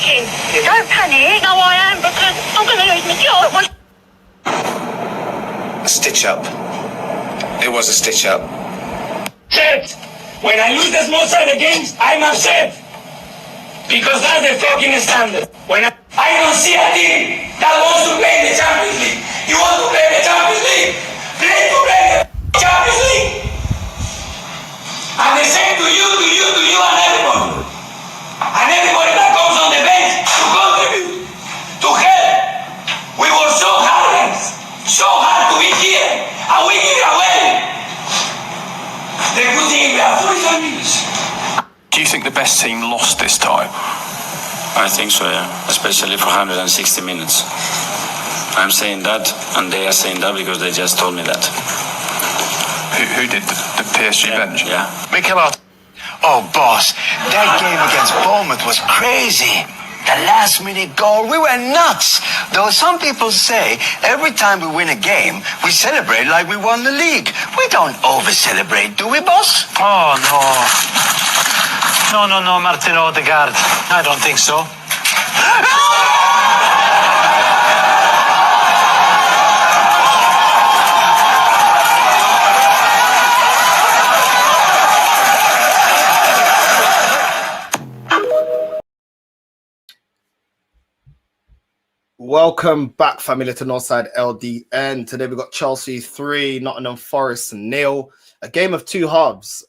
panicking. Don't panic. No, I am, because I'm going to lose my job. A stitch up. It was a stitch up. Upset. When I lose the small side of games, I'm upset. Because that's the fucking standard. When I don't see a team that wants to play in the Champions League. You want to play in the Champions League? Play to play in the Champions League. And the same to you, and everybody. And everybody that comes on the bench to contribute, to help. We were so hard to be here, and we give it away. The good thing we have 45 minutes. Do you think the best team lost this time? I think so, yeah. Especially for 160 minutes. I'm saying that, and they are saying that because they just told me that. Who did the PSG bench? Yeah. Mikel Arteta. Oh, boss, that game against Bournemouth was crazy. The last-minute goal, we were nuts. Though some people say every time we win a game, we celebrate like we won the league. We don't over-celebrate, do we, boss? Oh, no, Martin Odegaard. I don't think so. Welcome back, family, to Northside LDN. Today we've got Chelsea 3, N.Forest 0. A game of two halves.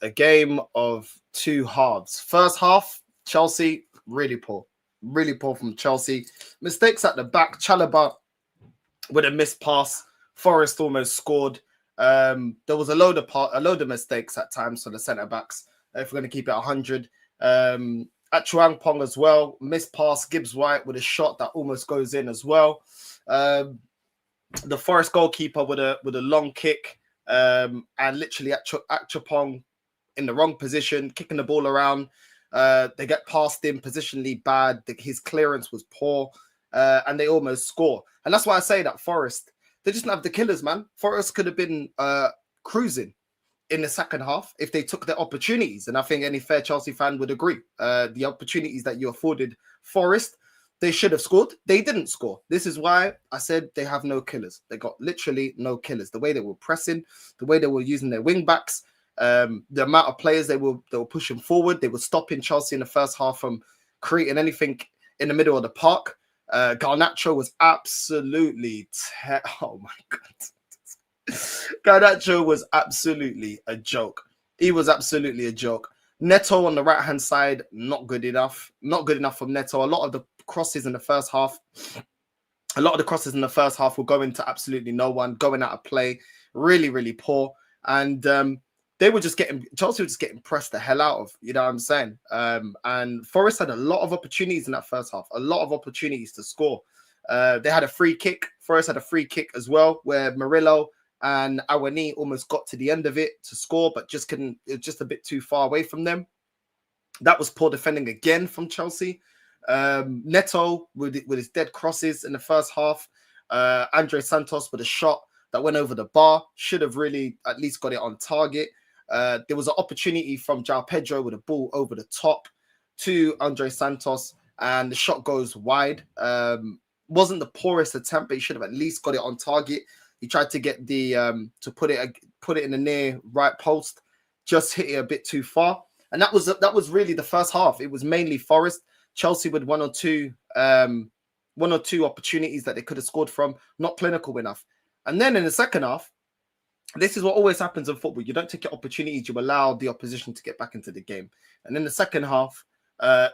First half, Chelsea, really poor. Really poor from Chelsea. Mistakes at the back. Chalobah with a missed pass. Forest almost scored. There was a load of mistakes at times for the centre-backs, if we're going to keep it 100. At Chuang Pong as well, missed pass, Gibbs White with a shot that almost goes in as well. The Forest goalkeeper with a long kick, and literally at Chupong in the wrong position, kicking the ball around. They get past him, positionally bad. His clearance was poor, and they almost score. And that's why I say that Forest, they just don't have the killers, man. Forest could have been cruising in the second half if they took their opportunities, and I think any fair Chelsea fan would agree. The opportunities that you afforded Forest, they should have scored. They didn't score. This is why I said they have no killers. They got literally no killers. The way they were pressing, the way they were using their wing backs, the amount of players they were pushing forward, they were stopping Chelsea in the first half from creating anything in the middle of the park. Garnacho was absolutely oh my god. Garnacho was absolutely a joke. He was absolutely a joke. Neto on the right-hand side, not good enough. Not good enough from Neto. A lot of the crosses in the first half were going to absolutely no one, going out of play. Really, really poor. And Chelsea were just getting pressed the hell out of, you know what I'm saying? And Forest had a lot of opportunities in that first half, a lot of opportunities to score. They had a free kick. Forest had a free kick as well, where Murillo and Awani almost got to the end of it to score, but just couldn't. It was just a bit too far away from them. That was poor defending again from Chelsea. Neto with his dead crosses in the first half. Andre Santos with a shot that went over the bar. Should have really at least got it on target. There was an opportunity from João Pedro with a ball over the top to Andre Santos, and the shot goes wide. Wasn't the poorest attempt, but he should have at least got it on target. He tried to get the to put it in the near right post, just hit it a bit too far, and that was really the first half. It was mainly Forest. Chelsea with one or two opportunities that they could have scored from, not clinical enough. And then in the second half, this is what always happens in football. You don't take your opportunities, you allow the opposition to get back into the game. And in the second half,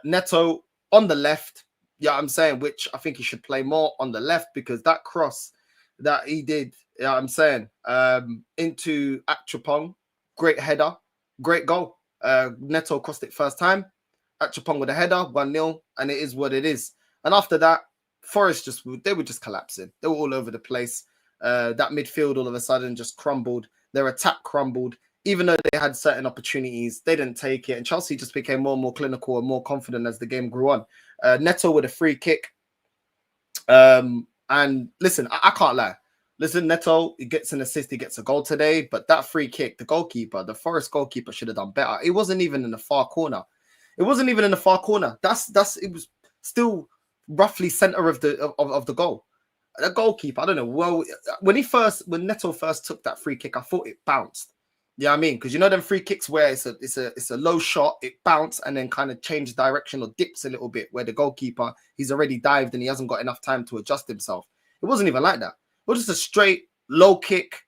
Neto on the left, yeah, I'm saying, which I think he should play more on the left, because that cross that he did, yeah, I'm saying, into Achupong, great header, great goal. Neto crossed it first time. Achupong with a header, 1-0, and it is what it is. And after that, Forest they were just collapsing. They were all over the place. That midfield all of a sudden just crumbled. Their attack crumbled. Even though they had certain opportunities, they didn't take it. And Chelsea just became more and more clinical and more confident as the game grew on. Neto with a free kick. And listen, I can't lie. Listen, Neto, he gets an assist, he gets a goal today. But that free kick, the Forest goalkeeper should have done better. It wasn't even in the far corner. It was still roughly center of the goal. The goalkeeper, I don't know. Well, when Neto first took that free kick, I thought it bounced. You know what I mean? Because you know them free kicks where it's a low shot, it bounced and then kind of changes direction or dips a little bit, where the goalkeeper, he's already dived and he hasn't got enough time to adjust himself. It wasn't even like that. It was just a straight low kick,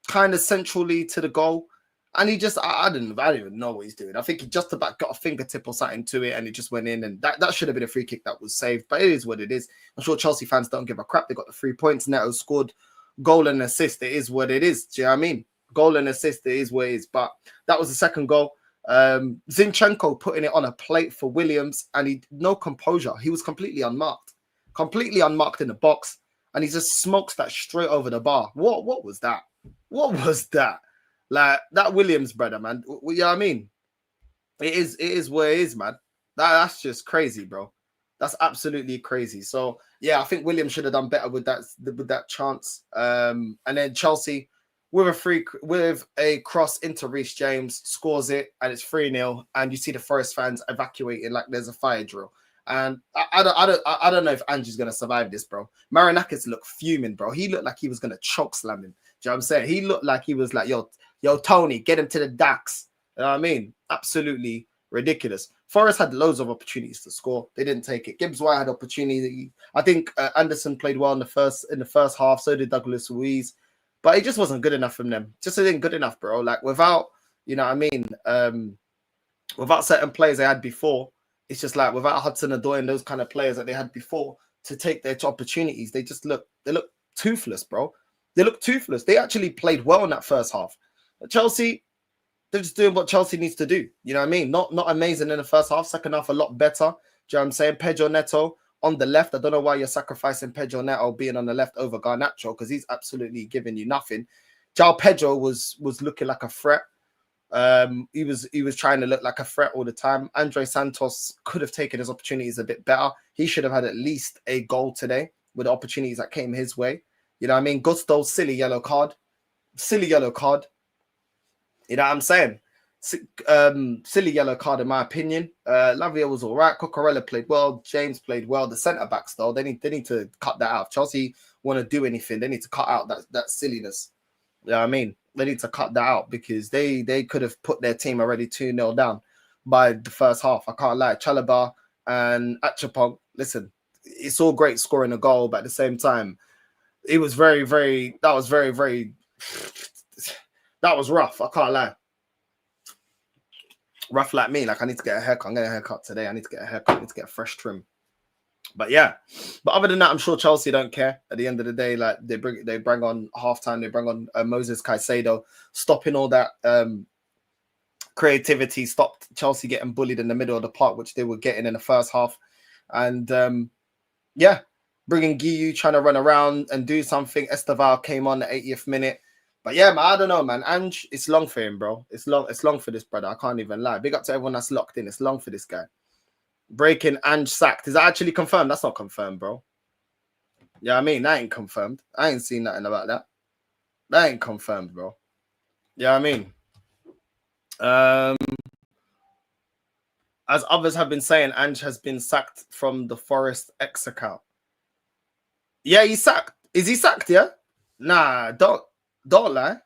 kind of centrally to the goal. And he just, I don't even know what he's doing. I think he just about got a fingertip or something to it and it just went in. And that should have been a free kick that was saved. But it is what it is. I'm sure Chelsea fans don't give a crap. They got the 3 points. Neto scored goal and assist. It is what it is. Do you know what I mean? Goal and assist, it is what it is. But that was the second goal. Zinchenko putting it on a plate for Williams and he no composure. He was completely unmarked in the box. And he just smokes that straight over the bar. What was that? What was that? Like that Williams brother, man. You know what I mean? It is what it is, man. That's just crazy, bro. That's absolutely crazy. So yeah, I think Williams should have done better with that chance. And then Chelsea with a cross into Reece James scores it, and it's 3-0. And you see the Forest fans evacuating like there's a fire drill. And I don't know if Angie's gonna survive this, bro. Marinakis looked fuming, bro. He looked like he was gonna choke slam him. Do you know what I'm saying? He looked like he was like, yo, Tony, get him to the DAX. You know what I mean? Absolutely ridiculous. Forest had loads of opportunities to score. They didn't take it. Gibbs White had opportunity. I think Anderson played well in the first half. So did Douglas Luiz. But it just wasn't good enough from them. Just isn't good enough, bro. Like without, you know what I mean? Without certain players they had before, it's just like without Hudson-Odoi and those kind of players that they had before to take their opportunities, they look toothless, bro. They look toothless. They actually played well in that first half. But Chelsea, they're just doing what Chelsea needs to do. You know what I mean? Not amazing in the first half. Second half, a lot better. Do you know what I'm saying? Pedro Neto on the left. I don't know why you're sacrificing Pedro Neto being on the left over Garnacho because he's absolutely giving you nothing. João Pedro was looking like a threat. He was trying to look like a threat all the time. Andre Santos could have taken his opportunities a bit better. He should have had at least a goal today with the opportunities that came his way. You know what I mean? Gusto, silly yellow card. Silly yellow card. You know what I'm saying? Silly yellow card in my opinion. Lavia was all right. Cucurella played well. James played well. The centre-backs, though, they need to cut that out. If Chelsea want to do anything, they need to cut out that silliness. You know what I mean? They need to cut that out because they could have put their team already 2-0 down by the first half. I can't lie. Chalobah and Achapong, listen, it's all great scoring a goal, but at the same time, it was very, very, that was rough. I can't lie. Rough like me. Like I need to get a haircut. I'm getting a haircut today. I need to get a haircut. I need to get a fresh trim. But yeah, but other than that, I'm sure Chelsea don't care. At the end of the day, like they bring on halftime, they bring on Moses Caicedo, stopping all that creativity, stopped Chelsea getting bullied in the middle of the park, which they were getting in the first half, and yeah, bringing Guiu trying to run around and do something. Esteval came on the 80th minute, but yeah, man, I don't know, man. Ange, it's long for him, bro. It's long for this brother. I can't even lie. Big up to everyone that's locked in. It's long for this guy. Breaking Ange sacked. Is that actually confirmed? That's not confirmed, bro. Yeah, I mean, that ain't confirmed. I ain't seen nothing about that. That ain't confirmed, bro. Yeah, I mean. As others have been saying, Ange has been sacked from the Forest X account. Yeah, he's sacked. Is he sacked, yeah? Nah, don't lie.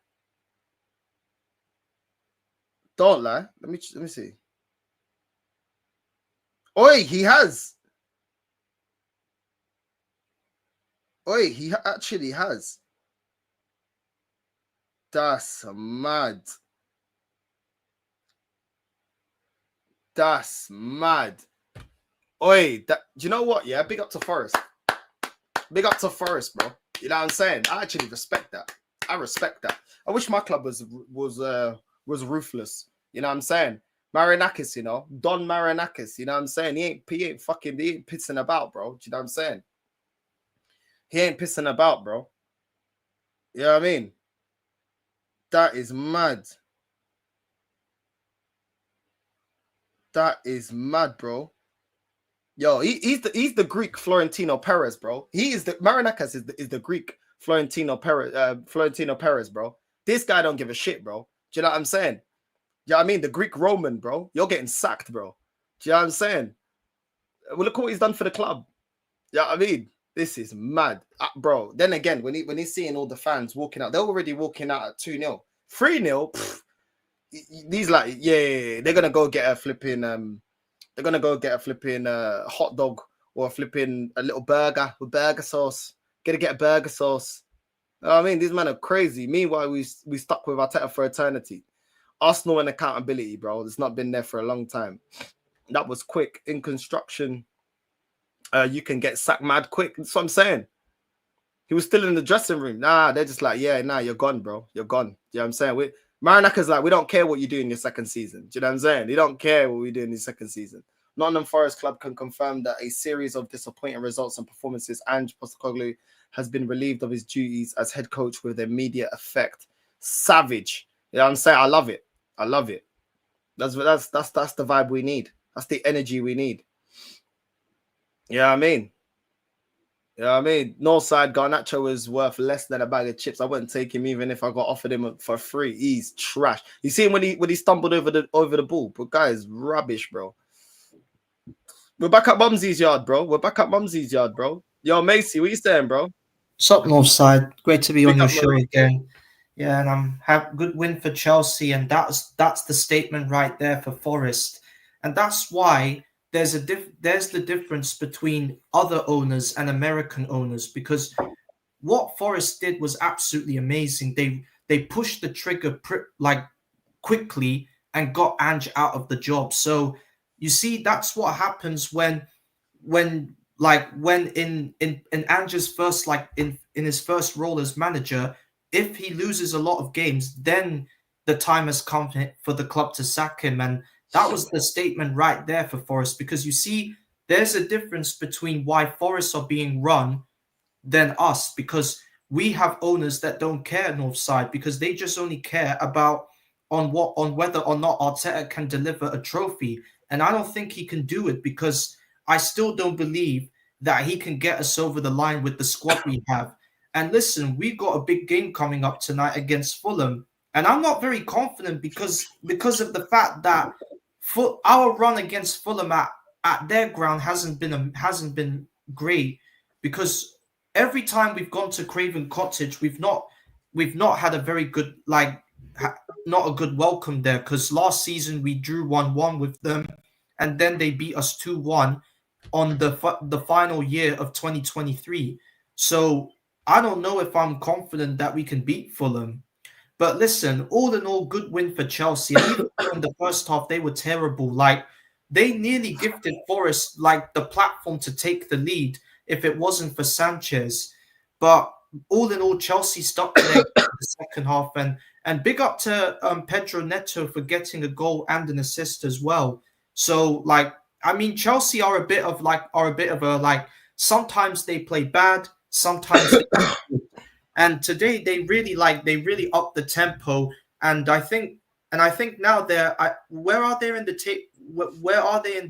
Don't lie. Let me see. Oi, he has. Oi, he actually has. That's mad. That's mad. Oi, do you know what? Yeah, big up to Forest. Big up to Forest, bro. You know what I'm saying? I actually respect that. I respect that. I wish my club was ruthless. You know what I'm saying? Marinakis, you know, Don Marinakis, you know what I'm saying? He ain't pissing about, bro. Do you know what I'm saying? He ain't pissing about, bro. You know what I mean? That is mad. That is mad, bro. Yo, he's the Greek Florentino Perez, bro. He is the Marinakis is the Greek Florentino Perez, bro. This guy don't give a shit, bro. Do you know what I'm saying? Yeah, I mean the Greek Roman, bro. You're getting sacked, bro. Do you know what I'm saying? Well, look what he's done for the club. Yeah, I mean, this is mad, bro. Then again, when he's seeing all the fans walking out, they're already walking out at 2-0, 3-0. These like, yeah, they're gonna go get a flipping hot dog or a little burger with burger sauce. Gonna get a burger sauce. You know what I mean, these men are crazy. Meanwhile, we stuck with Arteta for eternity. Arsenal and accountability, bro. It's not been there for a long time. That was quick in construction. You can get sacked mad quick. That's what I'm saying. He was still in the dressing room. Nah, they're just like, yeah, nah, you're gone, bro. You're gone. You know what I'm saying? Maranaka's like, we don't care what you do in your second season. Do you know what I'm saying? They don't care what we do in your second season. Nottingham Forest Club can confirm that a series of disappointing results and performances, and Postecoglou has been relieved of his duties as head coach with immediate effect. Savage. You know what I'm saying? I love it. I love it. That's the vibe we need. That's the energy we need. You know what I mean? You know what I mean? Northside Garnacho is worth less than a bag of chips. I wouldn't take him even if I got offered him for free. He's trash. You see him when he stumbled over the ball, but guy is rubbish, bro. We're back at Mumsy's yard, bro. Yo, Macy, what you saying, bro? What's up, Northside? Great to be on your show again. Yeah, and have good win for Chelsea, and that's the statement right there for Forest, and that's why there's the difference between other owners and American owners, because what Forest did was absolutely amazing. They pushed the trigger quickly and got Ange out of the job. So you see, that's what happens when in Ange's first in his first role as manager. If he loses a lot of games, then the time has come for the club to sack him. And that was the statement right there for Forest, because you see, there's a difference between why Forest are being run than us, because we have owners that don't care, Northside, because they just only care about on whether or not Arteta can deliver a trophy. And I don't think he can do it, because I still don't believe that he can get us over the line with the squad we have. And listen, we've got a big game coming up tonight against Fulham. And I'm not very confident because of the fact that our run against Fulham at their ground hasn't been great, because every time we've gone to Craven Cottage, we've not had a very good not a good welcome there, because last season we drew 1-1 with them, and then they beat us 2-1 on the final year of 2023. So I don't know if I'm confident that we can beat Fulham. But listen, all in all, good win for Chelsea. And even in the first half, they were terrible. They nearly gifted Forest the platform to take the lead if it wasn't for Sanchez. But all in all, Chelsea stuck to their the second half, and big up to Pedro Neto for getting a goal and an assist as well. So Chelsea are a bit of a sometimes they play bad, sometimes they play good. And today they really upped the tempo, and I think now where are they in the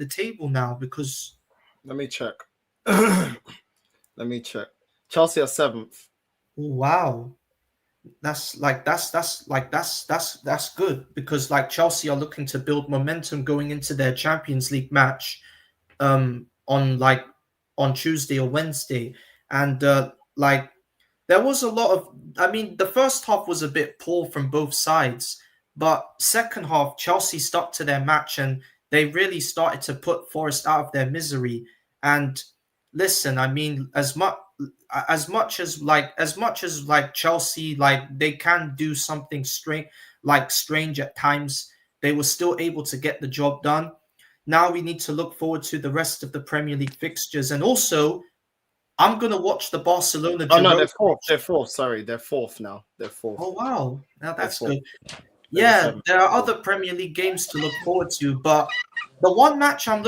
table now? Because let me check. Chelsea are 7th. Wow. That's good, because Chelsea are looking to build momentum going into their Champions League match on Tuesday or Wednesday. And there was a lot of, the first half was a bit poor from both sides, but second half Chelsea stuck to their match and they really started to put Forest out of their misery. And listen, as much as Chelsea, they can do something strange at times, they were still able to get the job done. Now we need to look forward to the rest of the Premier League fixtures, and also I'm gonna watch the Barcelona. Oh no, they're fourth. They're fourth now. They're fourth. Oh wow, now that's good. Yeah, there are other Premier League games to look forward to, but the one match I'm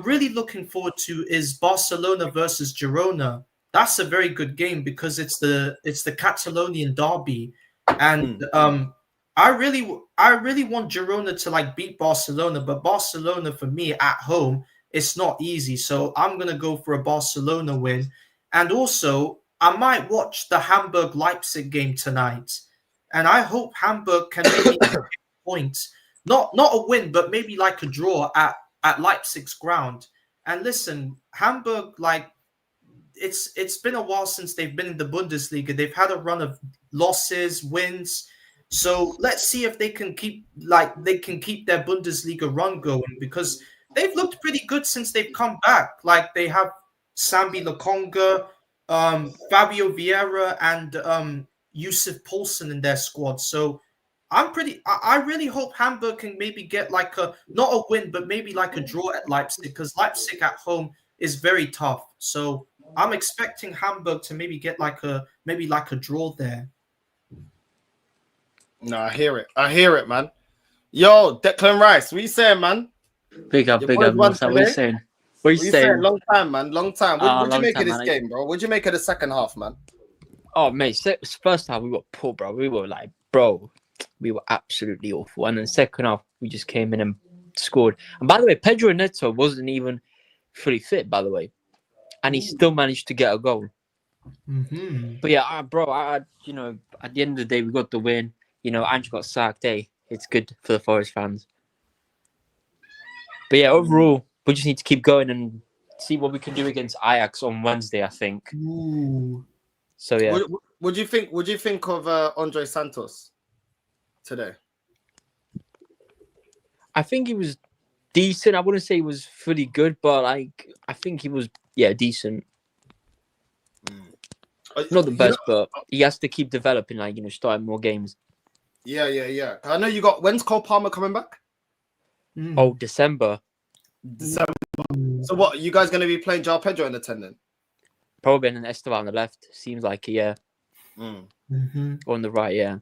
really looking forward to is Barcelona versus Girona. That's a very good game because it's the Catalonian derby, and I really want Girona to beat Barcelona, but Barcelona for me at home, it's not easy. So I'm gonna go for a Barcelona win, and also I might watch the Hamburg-Leipzig game tonight, and I hope Hamburg can maybe get points, not a win, but maybe a draw at Leipzig's ground. And listen, Hamburg, like it's been a while since they've been in the Bundesliga. They've had a run of losses, wins. So let's see if they can keep their Bundesliga run going, because they've looked pretty good since they've come back. Like they have Sambi Lokonga, Fabio Vieira, and Yusuf Poulsen in their squad. So I really hope Hamburg can maybe get like a not a win, but maybe like a draw at Leipzig, because Leipzig at home is very tough. So I'm expecting Hamburg to maybe get like a draw there. No, I hear it, man. Yo, Declan Rice, what you saying, man? Big up, Your big boys up, won Musa. What are you today. saying? What are you What you saying? saying? Long time, man. Long time. What'd you Long make of time, this man. game, bro? What'd you make of the second half, man? Oh, mate, first half we were poor, bro. We were like, bro, we were absolutely awful. And then second half, we just came in and scored. And by the way, Pedro Neto wasn't even fully fit, by the way. And he still managed to get a goal. Mm-hmm. But yeah, bro, at the end of the day, we got the win. Ange got sacked. Hey, it's good for the Forest fans. But yeah, overall, we just need to keep going and see what we can do against Ajax on Wednesday, I think. Ooh. So yeah. What do you think? What do you think of Andre Santos today? I think he was decent. I wouldn't say he was fully good, but I think he was decent. Not the best, but he has to keep developing, starting more games. Yeah. I know you got. When's Cole Palmer coming back? Oh, December. So what? Are you guys going to be playing João Pedro in the 10 then? Probably an Esteban on the left. Seems like yeah. Mm-hmm. On the right, yeah.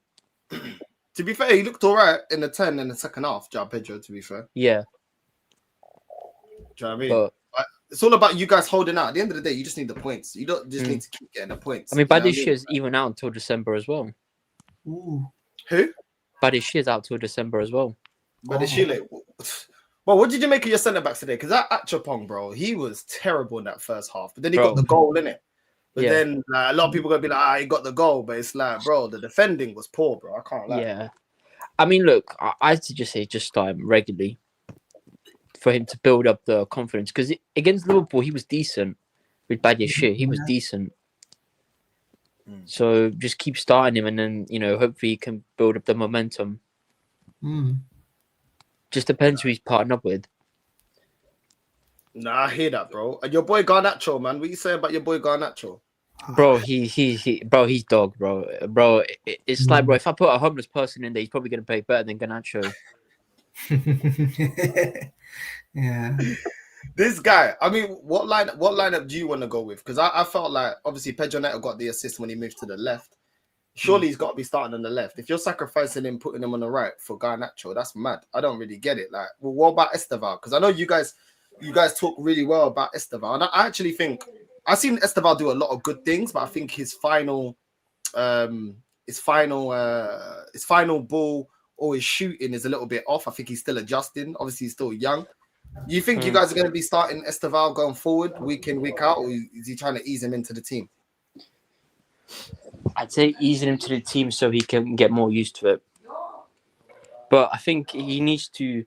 To be fair, he looked all right in the 10 in the second half, João Pedro, to be fair. Yeah. Do you know what I mean? But it's all about you guys holding out. At the end of the day, you just need the points. You don't just need to keep getting the points. I mean, Badishi's even out until December as well. Ooh. Who? Badishi's out till December as well. Badishile. Well, what did you make of your centre backs today? Because that Achapong, bro, he was terrible in that first half. But then he got the goal, in it. But then a lot of people are going to be like, he got the goal. But it's like, bro, the defending was poor, bro. I can't lie. Yeah. I mean, look, I'd just say just start him regularly for him to build up the confidence. Because against Liverpool, he was decent. With Badiashile, he was decent. So just keep starting him, and then, hopefully he can build up the momentum. Just depends who he's partnered up with. Nah, I hear that, bro. And your boy Garnacho, man. What you saying about your boy Garnacho? Bro, he's dog, bro. Bro, it's like, bro, if I put a homeless person in there, he's probably going to play better than Garnacho. Yeah. This guy, I mean, what lineup do you want to go with? Because I felt like, obviously, Pedro Neto got the assist when he moved to the left. Surely he's got to be starting on the left. If you're sacrificing him, putting him on the right for Garnacho, that's mad. I don't really get it. Like, well, what about Esteval? Because I know you guys talk really well about Esteval, and I actually think I've seen Esteval do a lot of good things, but I think his final ball or his shooting is a little bit off. I think he's still adjusting. Obviously, he's still young. You think you guys are going to be starting Esteval going forward, week in, week out, or is he trying to ease him into the team? I'd say easing him to the team so he can get more used to it. But I think he needs to,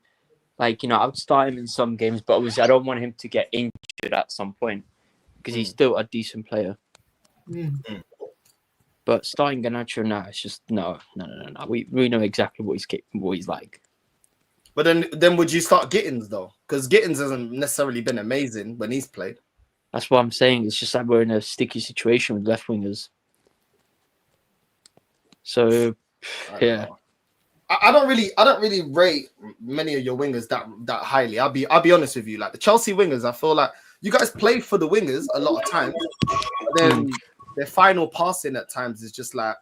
I would start him in some games, but obviously I don't want him to get injured at some point because he's still a decent player. But starting Garnacho now, it's just no. We know exactly what he's like. But then would you start Gittins though? Because Gittins hasn't necessarily been amazing when he's played. That's what I'm saying. It's just like we're in a sticky situation with left wingers. So, yeah. I don't really rate many of your wingers that highly. I'll be honest with you. Like the Chelsea wingers, I feel like you guys play for the wingers a lot of times. But then their final passing at times is just like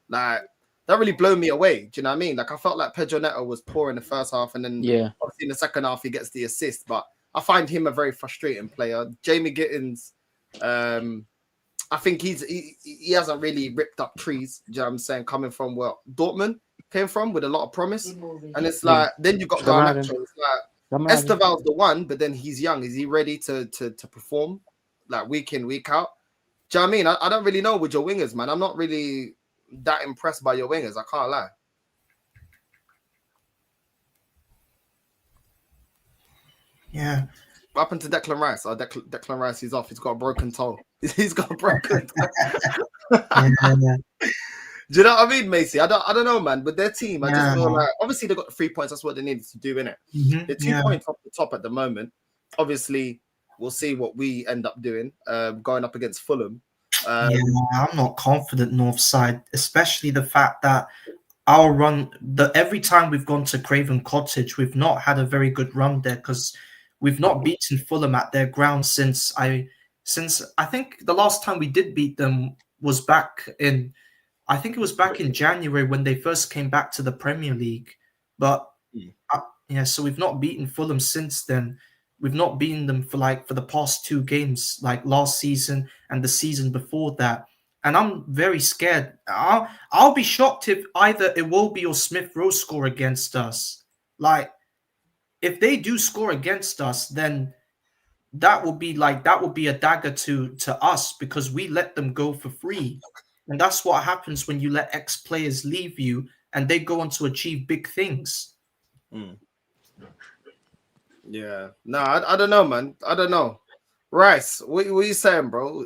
that really blew me away. Do you know what I mean? Like I felt like Pedro Neto was poor in the first half, and then obviously in the second half he gets the assist. But I find him a very frustrating player. Jamie Gittins, I think he hasn't really ripped up trees. Do you know what I'm saying? Coming from where Dortmund came from with a lot of promise, and it's like then you got Garnacho. It's like Esteval's the one, but then he's young. Is he ready to perform like week in, week out? Do you know what I mean? I don't really know with your wingers, man. I'm not really that impressed by your wingers. I can't lie. Yeah. What happened to Declan Rice? Oh, Declan Rice, he's off. He's got a broken toe. He's got a broken toe. Yeah. Do you know what I mean, Macy? I don't know, man. But their team, I just Yeah. feel like obviously they got the 3 points. That's what they needed to do, innit? Mhm, They're 2 points off the top at the moment. Obviously, we'll see what we end up doing, going up against Fulham. Yeah, I'm not confident North side, especially the fact that our run, every time we've gone to Craven Cottage, we've not had a very good run there because we've not beaten Fulham at their ground since I think the last time we did beat them was back in January when they first came back to the Premier League. But so we've not beaten Fulham since then. We've not beaten them for the past 2 games, like last season and the season before that. And I'm very scared. I'll be shocked if either Iwobi or Smith Rowe score against us. Like, if they do score against us, then that will be a dagger to us because we let them go for free. And that's what happens when you let ex-players leave you and they go on to achieve big things. Yeah. No, I don't know, man. I don't know. Rice, what are you saying, bro?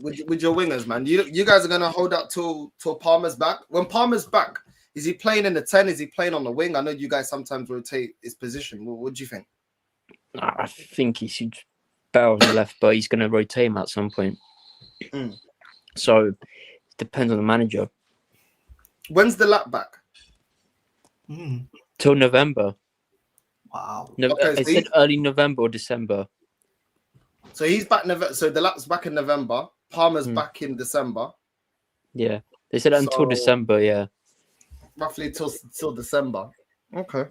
With your wingers, man? You guys are gonna hold up till Palmer's back. When Palmer's back, is he playing in the 10? Is he playing on the wing? I know you guys sometimes rotate his position. What do you think? I think he should better on the left, but he's going to rotate him at some point. So it depends on the manager. When's the lap back? Till November. Wow. I said early November or December. So he's back November. So the lap's back in November. Palmer's back in December. Yeah, they said until December. Yeah, roughly till December. Okay.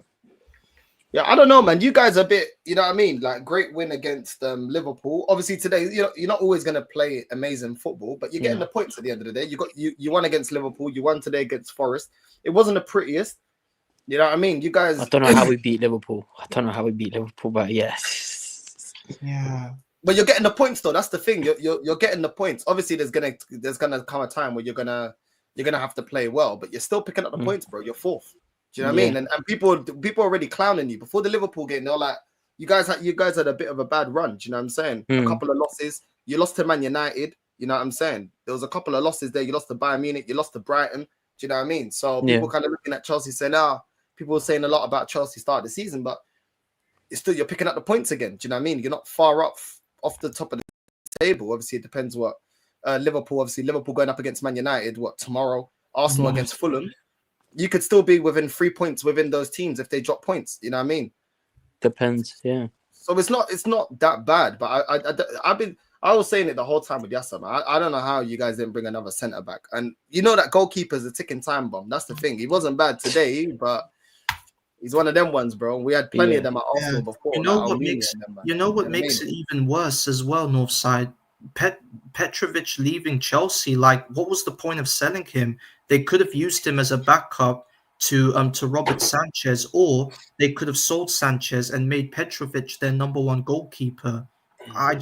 Yeah, I don't know, man. You guys are a bit, you know what I mean? Like, great win against Liverpool. Obviously, today, you're not always going to play amazing football, but you're getting the points at the end of the day. You won against Liverpool. You won today against Forest. It wasn't the prettiest. You know what I mean? You guys. I don't know how we beat Liverpool. But yes. Yeah. But you're getting the points, though. That's the thing. You're getting the points. Obviously, there's gonna come a time where you're gonna have to play well, but you're still picking up the points, bro. You're fourth. Do you know what I mean? And people already clowning you before the Liverpool game. They're like, you guys had a bit of a bad run. Do you know what I'm saying? A couple of losses. You lost to Man United. You know what I'm saying? There was a couple of losses there. You lost to Bayern Munich. You lost to Brighton. Do you know what I mean? So people kind of looking at Chelsea saying, people were saying a lot about Chelsea start of the season, but it's still, you're picking up the points again. Do you know what I mean? You're not far off the top of the table. Obviously, it depends what Liverpool. Obviously, Liverpool going up against Man United. What tomorrow? Arsenal against Fulham. You could still be within 3 points within those teams if they drop points. You know what I mean? Depends, yeah. So it's not that bad. But I was saying it the whole time with Yasser, man. I don't know how you guys didn't bring another centre back. And you know that goalkeeper's a ticking time bomb. That's the thing. He wasn't bad today, but he's one of them ones, bro. We had plenty of them at Arsenal before. You know what makes it even worse as well, Northside? Petrovic leaving Chelsea. Like, what was the point of selling him? They could have used him as a backup to Robert Sanchez, or they could have sold Sanchez and made Petrovic their number one goalkeeper. I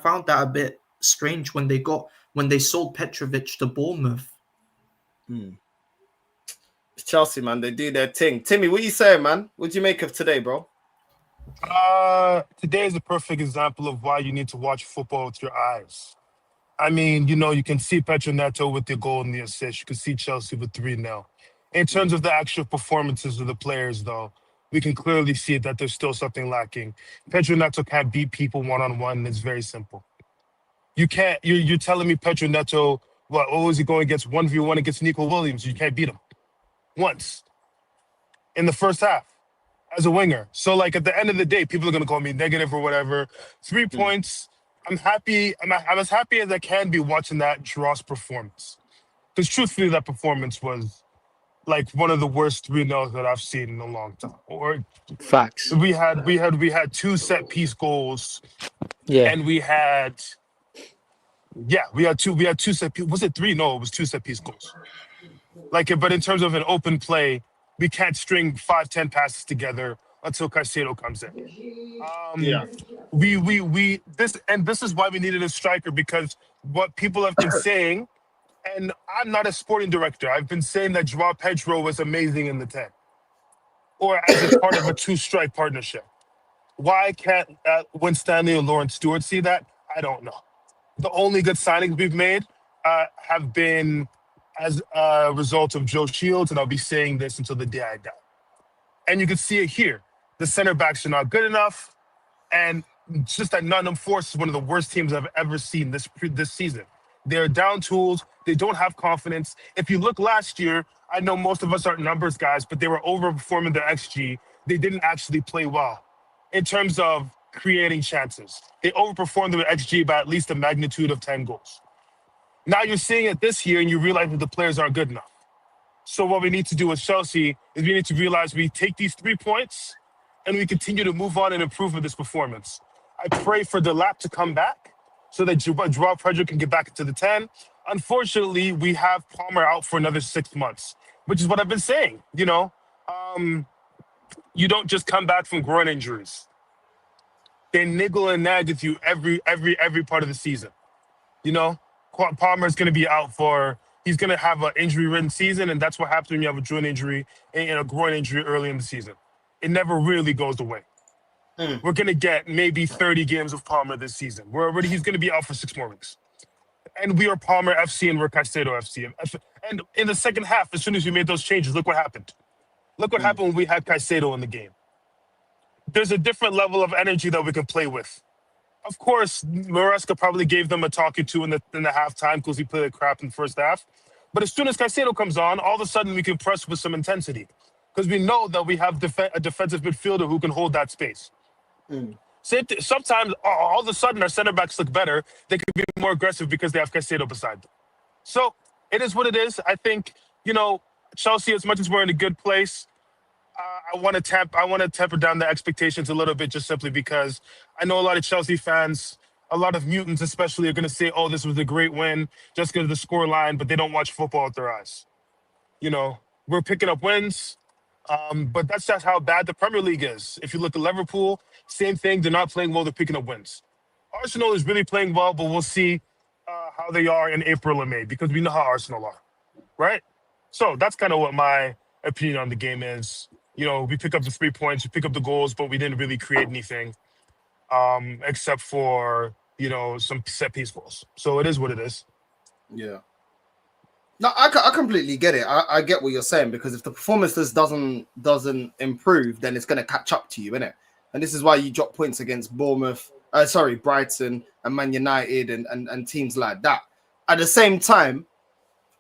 found that a bit strange when they sold Petrovic to Bournemouth. It's Chelsea, man. They do their thing. Timmy, what you saying, man? What do you make of today, bro? Today is a perfect example of why you need to watch football with your eyes. I mean, you can see Neto with the goal and the assist. You can see Chelsea with 3-0. In terms of the actual performances of the players, though, we can clearly see that there's still something lacking. Neto can't beat people one-on-one. It's very simple. You can't. You're telling me Neto, what was he going against 1v1 against Nico Williams? You can't beat him once in the first half as a winger. So, like, at the end of the day, people are going to call me negative or whatever. 3 points. I'm happy. I'm as happy as I can be watching that Dross performance. Because truthfully, that performance was like one of the worst 3-0s that I've seen in a long time. Or facts. We had 2 set piece goals. Yeah. And we had two set piece. Was it 3? No, it was 2 set piece goals. But in terms of an open play, we can't string 5-10 passes together until Caicedo comes in. This is why we needed a striker, because what people have been saying, and I'm not a sporting director, I've been saying that Joao Pedro was amazing in the 10, or as a part of a 2-strike partnership. Why can't Win Stanley or Lawrence Stewart see that? I don't know. The only good signings we've made have been as a result of Joe Shields, and I'll be saying this until the day I die. And you can see it here. The center backs are not good enough, and it's just that N.Forest is one of the worst teams I've ever seen this season. They're down tools. They don't have confidence. If you look last year, I know most of us aren't numbers guys, but they were overperforming their XG. They didn't actually play well in terms of creating chances. They overperformed their XG by at least a magnitude of 10 goals. Now you're seeing it this year, and you realize that the players aren't good enough. So what we need to do with Chelsea is we need to realize we take these 3 points and we continue to move on and improve with this performance. I pray for the lap to come back so that Joao Pedro can get back into the 10. Unfortunately, we have Palmer out for another 6 months, which is what I've been saying. You know, you don't just come back from groin injuries. They niggle and nag with you every part of the season. You know, Palmer is going to be out he's going to have an injury-ridden season, and that's what happens when you have a joint injury and a groin injury early in the season. It never really goes away. We're going to get maybe 30 games of Palmer this season. He's going to be out for 6 more weeks. And we are Palmer FC and we're Caicedo FC. And in the second half, as soon as we made those changes, look what happened. Look what happened when we had Caicedo in the game. There's a different level of energy that we can play with. Of course, Maresca probably gave them a talking to in the halftime because he played like crap in the first half. But as soon as Caicedo comes on, all of a sudden we can press with some intensity because we know that we have a defensive midfielder who can hold that space. Sometimes, all of a sudden, our center backs look better. They could be more aggressive because they have Caicedo beside them. So it is what it is. I think, you know, Chelsea, as much as we're in a good place, I want to temper down the expectations a little bit, just simply because I know a lot of Chelsea fans, a lot of mutants especially, are going to say, "Oh, this was a great win," just because of the score line, but they don't watch football with their eyes. You know, we're picking up wins. But that's just how bad the Premier League is. If you look at Liverpool, same thing. They're not playing well. They're picking up wins. Arsenal is really playing well, but we'll see how they are in April and May because we know how Arsenal are, right? So that's kind of what my opinion on the game is. You know, we pick up the 3 points, we pick up the goals, but we didn't really create anything except for, you know, some set piece goals. So it is what it is. Yeah. No, I completely get it. I get what you're saying because if the performances doesn't improve, then it's going to catch up to you, innit? And this is why you drop points against Brighton and Man United and teams like that. At the same time,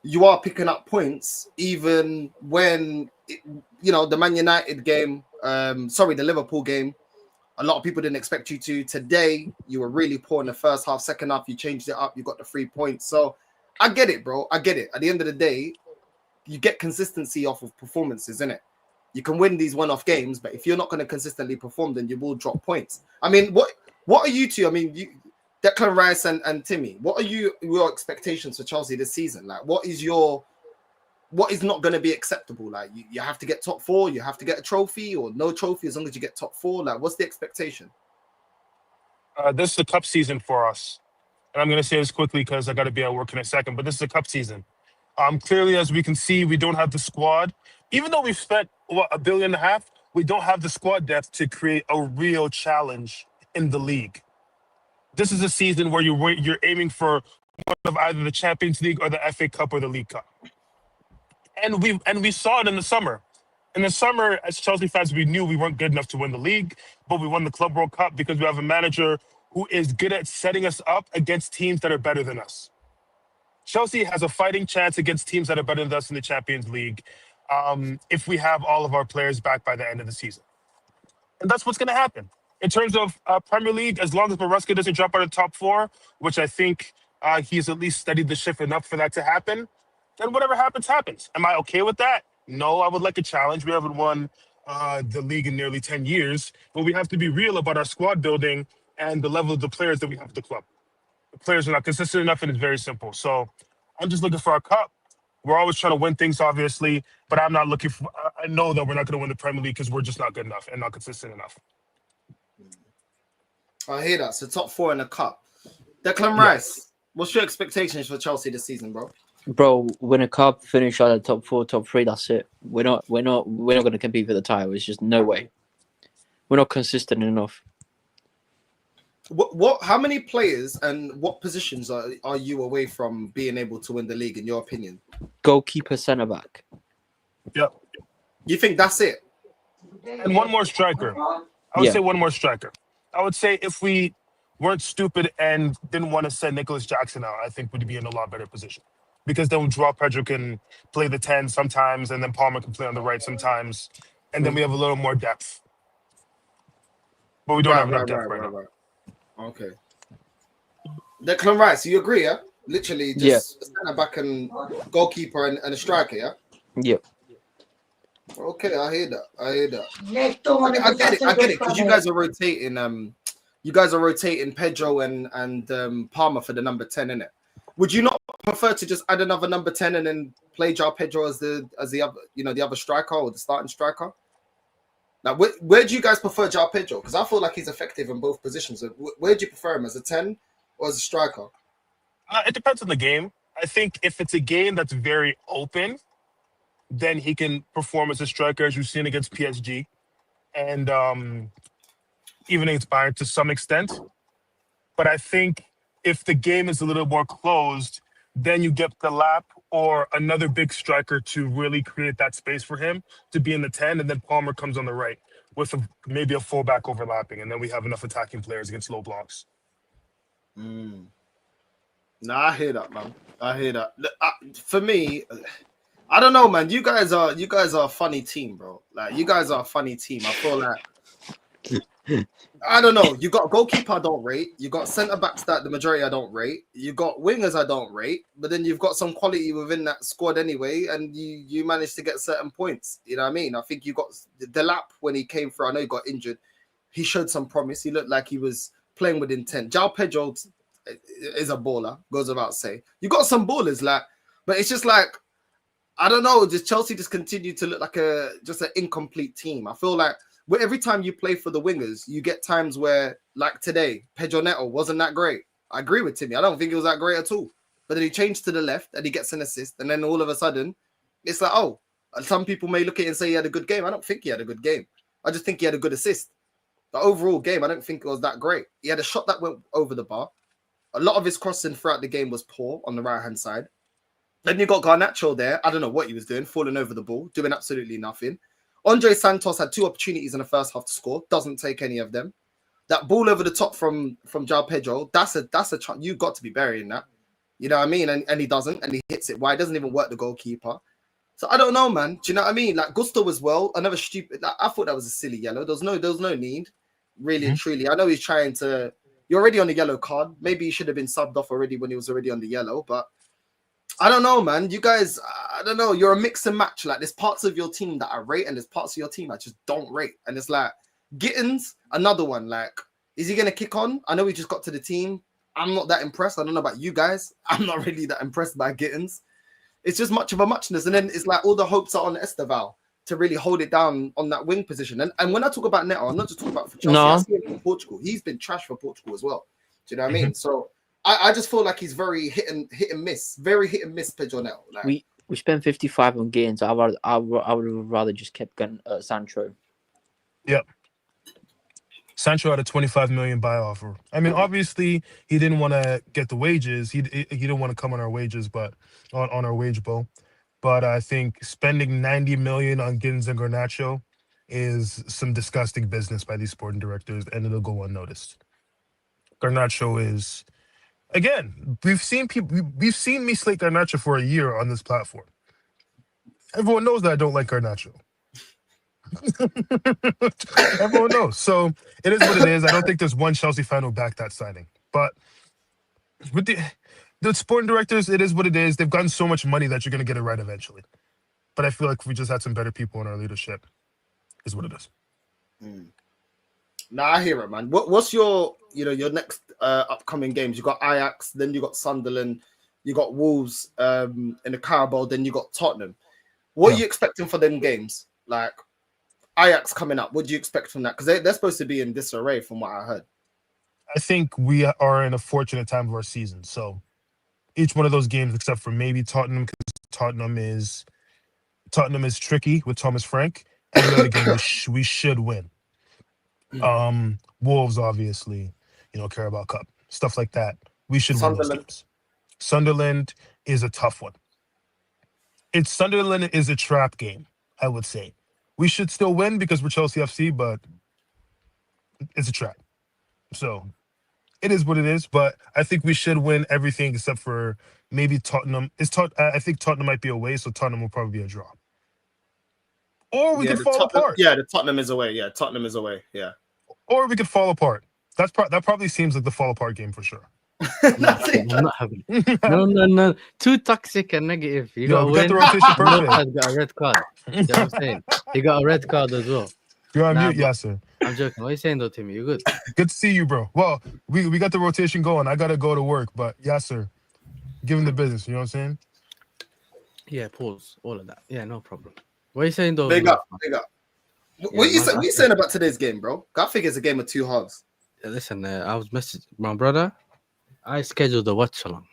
you are picking up points even when, the Man United game, the Liverpool game, a lot of people didn't expect you to. Today, you were really poor in the first half. Second half, you changed it up. You got the 3 points. So I get it, bro. I get it. At the end of the day, you get consistency off of performances, innit? You can win these one-off games, but if you're not going to consistently perform, then you will drop points. I mean, what are you two? I mean, Declan Rice and Timmy, what are your expectations for Chelsea this season? Like, what is not going to be acceptable? Like, you have to get top 4, you have to get a trophy or no trophy as long as you get top 4. Like, what's the expectation? This is the cup season for us. And I'm going to say this quickly because I got to be at work in a second, but this is a cup season. Clearly, as we can see, we don't have the squad. Even though we've spent, $1.5 billion, we don't have the squad depth to create a real challenge in the league. This is a season where you're aiming for one of either the Champions League or the FA Cup or the League Cup. And we saw it in the summer. In the summer, as Chelsea fans, we knew we weren't good enough to win the league, but we won the Club World Cup because we have a manager who is good at setting us up against teams that are better than us. Chelsea has a fighting chance against teams that are better than us in the Champions League if we have all of our players back by the end of the season. And that's what's going to happen. In terms of Premier League, as long as Maresca doesn't drop out of the top 4, which I think he's at least steadied the ship enough for that to happen, then whatever happens, happens. Am I okay with that? No, I would like a challenge. We haven't won the league in nearly 10 years, but we have to be real about our squad building and the level of the players that we have at the club. The players are not consistent enough, and it's very simple. So I'm just looking for our cup. We're always trying to win things, obviously, but I'm not looking for. I know that we're not going to win the Premier League because we're just not good enough and not consistent enough. I hear that. So top 4 in the cup. Declan Rice, what's your expectations for Chelsea this season, bro? Bro, win a cup, finish out of top 4, top 3. That's it. We're not going to compete for the title. It's just no way. We're not consistent enough. What? How many players and what positions are you away from being able to win the league, in your opinion? Goalkeeper, centre back. Yep. You think that's it? And one more striker. I would Yeah. say one more striker. I would say if we weren't stupid and didn't want to send Nicholas Jackson out, I think we'd be in a lot better position. Because then Joao Pedro can play the 10 sometimes, and then Palmer can play on the right sometimes. And then we have a little more depth. But we don't have enough depth right now. Right. Okay. Declan Rice, you agree, yeah? Literally just a centre back and goalkeeper and a striker, yeah? Yep. Okay, I hear that. I get it, because you guys are rotating. You guys are rotating Pedro and Palmer for the number 10, innit? Would you not prefer to just add another number 10 and then play Joao Pedro as the other, the other striker or the starting striker? Now, where do you guys prefer Joao Pedro? Because I feel like he's effective in both positions. Where do you prefer him, as a 10 or as a striker? It depends on the game. I think if it's a game that's very open, then he can perform as a striker, as you've seen against PSG, and even against Bayern to some extent. But I think if the game is a little more closed, then you get the lap or another big striker to really create that space for him to be in the 10, and then Palmer comes on the right with maybe a fullback overlapping, and then we have enough attacking players against low blocks. Nah, I hear that, man. I hear that. For me, I don't know, man. You guys are a funny team, bro. Like, you guys are a funny team. I feel like, I don't know. You got goalkeeper I don't rate. You got centre backs that the majority I don't rate. You got wingers I don't rate. But then you've got some quality within that squad anyway, and you managed to get certain points. You know what I mean? I think you got the lap when he came through. I know he got injured. He showed some promise. He looked like he was playing with intent. Joao Pedro is a baller, goes without saying. You got some ballers, like, but it's just like, I don't know. Just Chelsea just continue to look like just an incomplete team. I feel like every time you play for the wingers, you get times where, like today, Pedro Neto wasn't that great. I agree with Timmy. I don't think he was that great at all. But then he changed to the left and he gets an assist. And then all of a sudden, it's like, oh, some people may look at it and say he had a good game. I don't think he had a good game. I just think he had a good assist. The overall game, I don't think it was that great. He had a shot that went over the bar. A lot of his crossing throughout the game was poor on the right-hand side. Then you got Garnacho there. I don't know what he was doing, falling over the ball, doing absolutely nothing. Andre Santos had 2 opportunities in the first half to score. Doesn't take any of them. That ball over the top from Joao Pedro, that's a chance. You've got to be burying that. You know what I mean? And he doesn't, and he hits it wide. Doesn't even work the goalkeeper. So I don't know, man. Do you know what I mean? Like Gusto as well. Another stupid. Like, I thought that was a silly yellow. There was no need, really and truly. I know he's trying to. You're already on the yellow card. Maybe he should have been subbed off already when he was already on the yellow. But I don't know, man. You guys, I don't know. You're a mix and match. Like, there's parts of your team that I rate, and there's parts of your team I just don't rate. And it's like Gittins, another one. Like, is he gonna kick on? I know he just got to the team. I'm not that impressed. I don't know about you guys. I'm not really that impressed by Gittins. It's just much of a muchness. And then it's like all the hopes are on Esteval to really hold it down on that wing position. And when I talk about Neto, I'm not just talking about for Chelsea. No. I see it for Portugal. He's been trash for Portugal as well. Do you know what I mean? So I just feel like he's very hit and miss. Very hit and miss, Pedro Neto. Like, we spent 55 on Gittins. I would rather just kept getting Sancho. Yep. Sancho had a 25 million buy offer. I mean, obviously he didn't want to get the wages. He didn't want to come on our wages, but on our wage bill. But I think spending 90 million on Gittins and Garnacho is some disgusting business by these sporting directors, and it'll go unnoticed. Garnacho is, again, we've seen me slate Garnacho for a year on this platform. Everyone knows that I don't like Garnacho. Everyone knows. So it is what it is. I don't think there's one Chelsea fan who backed that signing. But with the sporting directors, it is what it is. They've gotten so much money that you're going to get it right eventually. But I feel like if we just had some better people in our leadership, is what it is. Nah, I hear it, man. What's your your next upcoming games? You got Ajax, then you got Sunderland, you got Wolves in the Carabao, then you got Tottenham. What are you expecting for them games? Like Ajax coming up, what do you expect from that? Because they're supposed to be in disarray from what I heard. I think we are in a fortunate time of our season. So each one of those games, except for maybe Tottenham, because Tottenham is tricky with Thomas Frank. Every other game we should win. Wolves, obviously. Carabao Cup, stuff like that. We should win those Sunderland. games. Sunderland is a tough one. Sunderland is a trap game, I would say. We should still win because we're Chelsea FC, but it's a trap. So it is what it is. But I think we should win everything except for maybe Tottenham. I think Tottenham might be away, so Tottenham will probably be a draw. Or we could fall apart. Yeah, the Tottenham is away. Yeah, Tottenham is away. Yeah. Or we could fall apart. That probably seems like the fall apart game for sure. I'm not having it. No. Too toxic and negative. You got to we win. got the rotation perfect. Has got a red card. You know what I'm saying? He got a red card as well. You're on mute, yes, sir. I'm joking. What are you saying though, Timmy? You good? Good to see you, bro. Well, we got the rotation going. I gotta go to work, but yes, sir. Give him the business. You know what I'm saying? Yeah. Pause. All of that. Yeah. No problem. What are you saying though? Big up. What Yeah, are you saying about today's game, bro? I think it's a game of two halves. Listen, I was messaging my brother. I scheduled a watch along.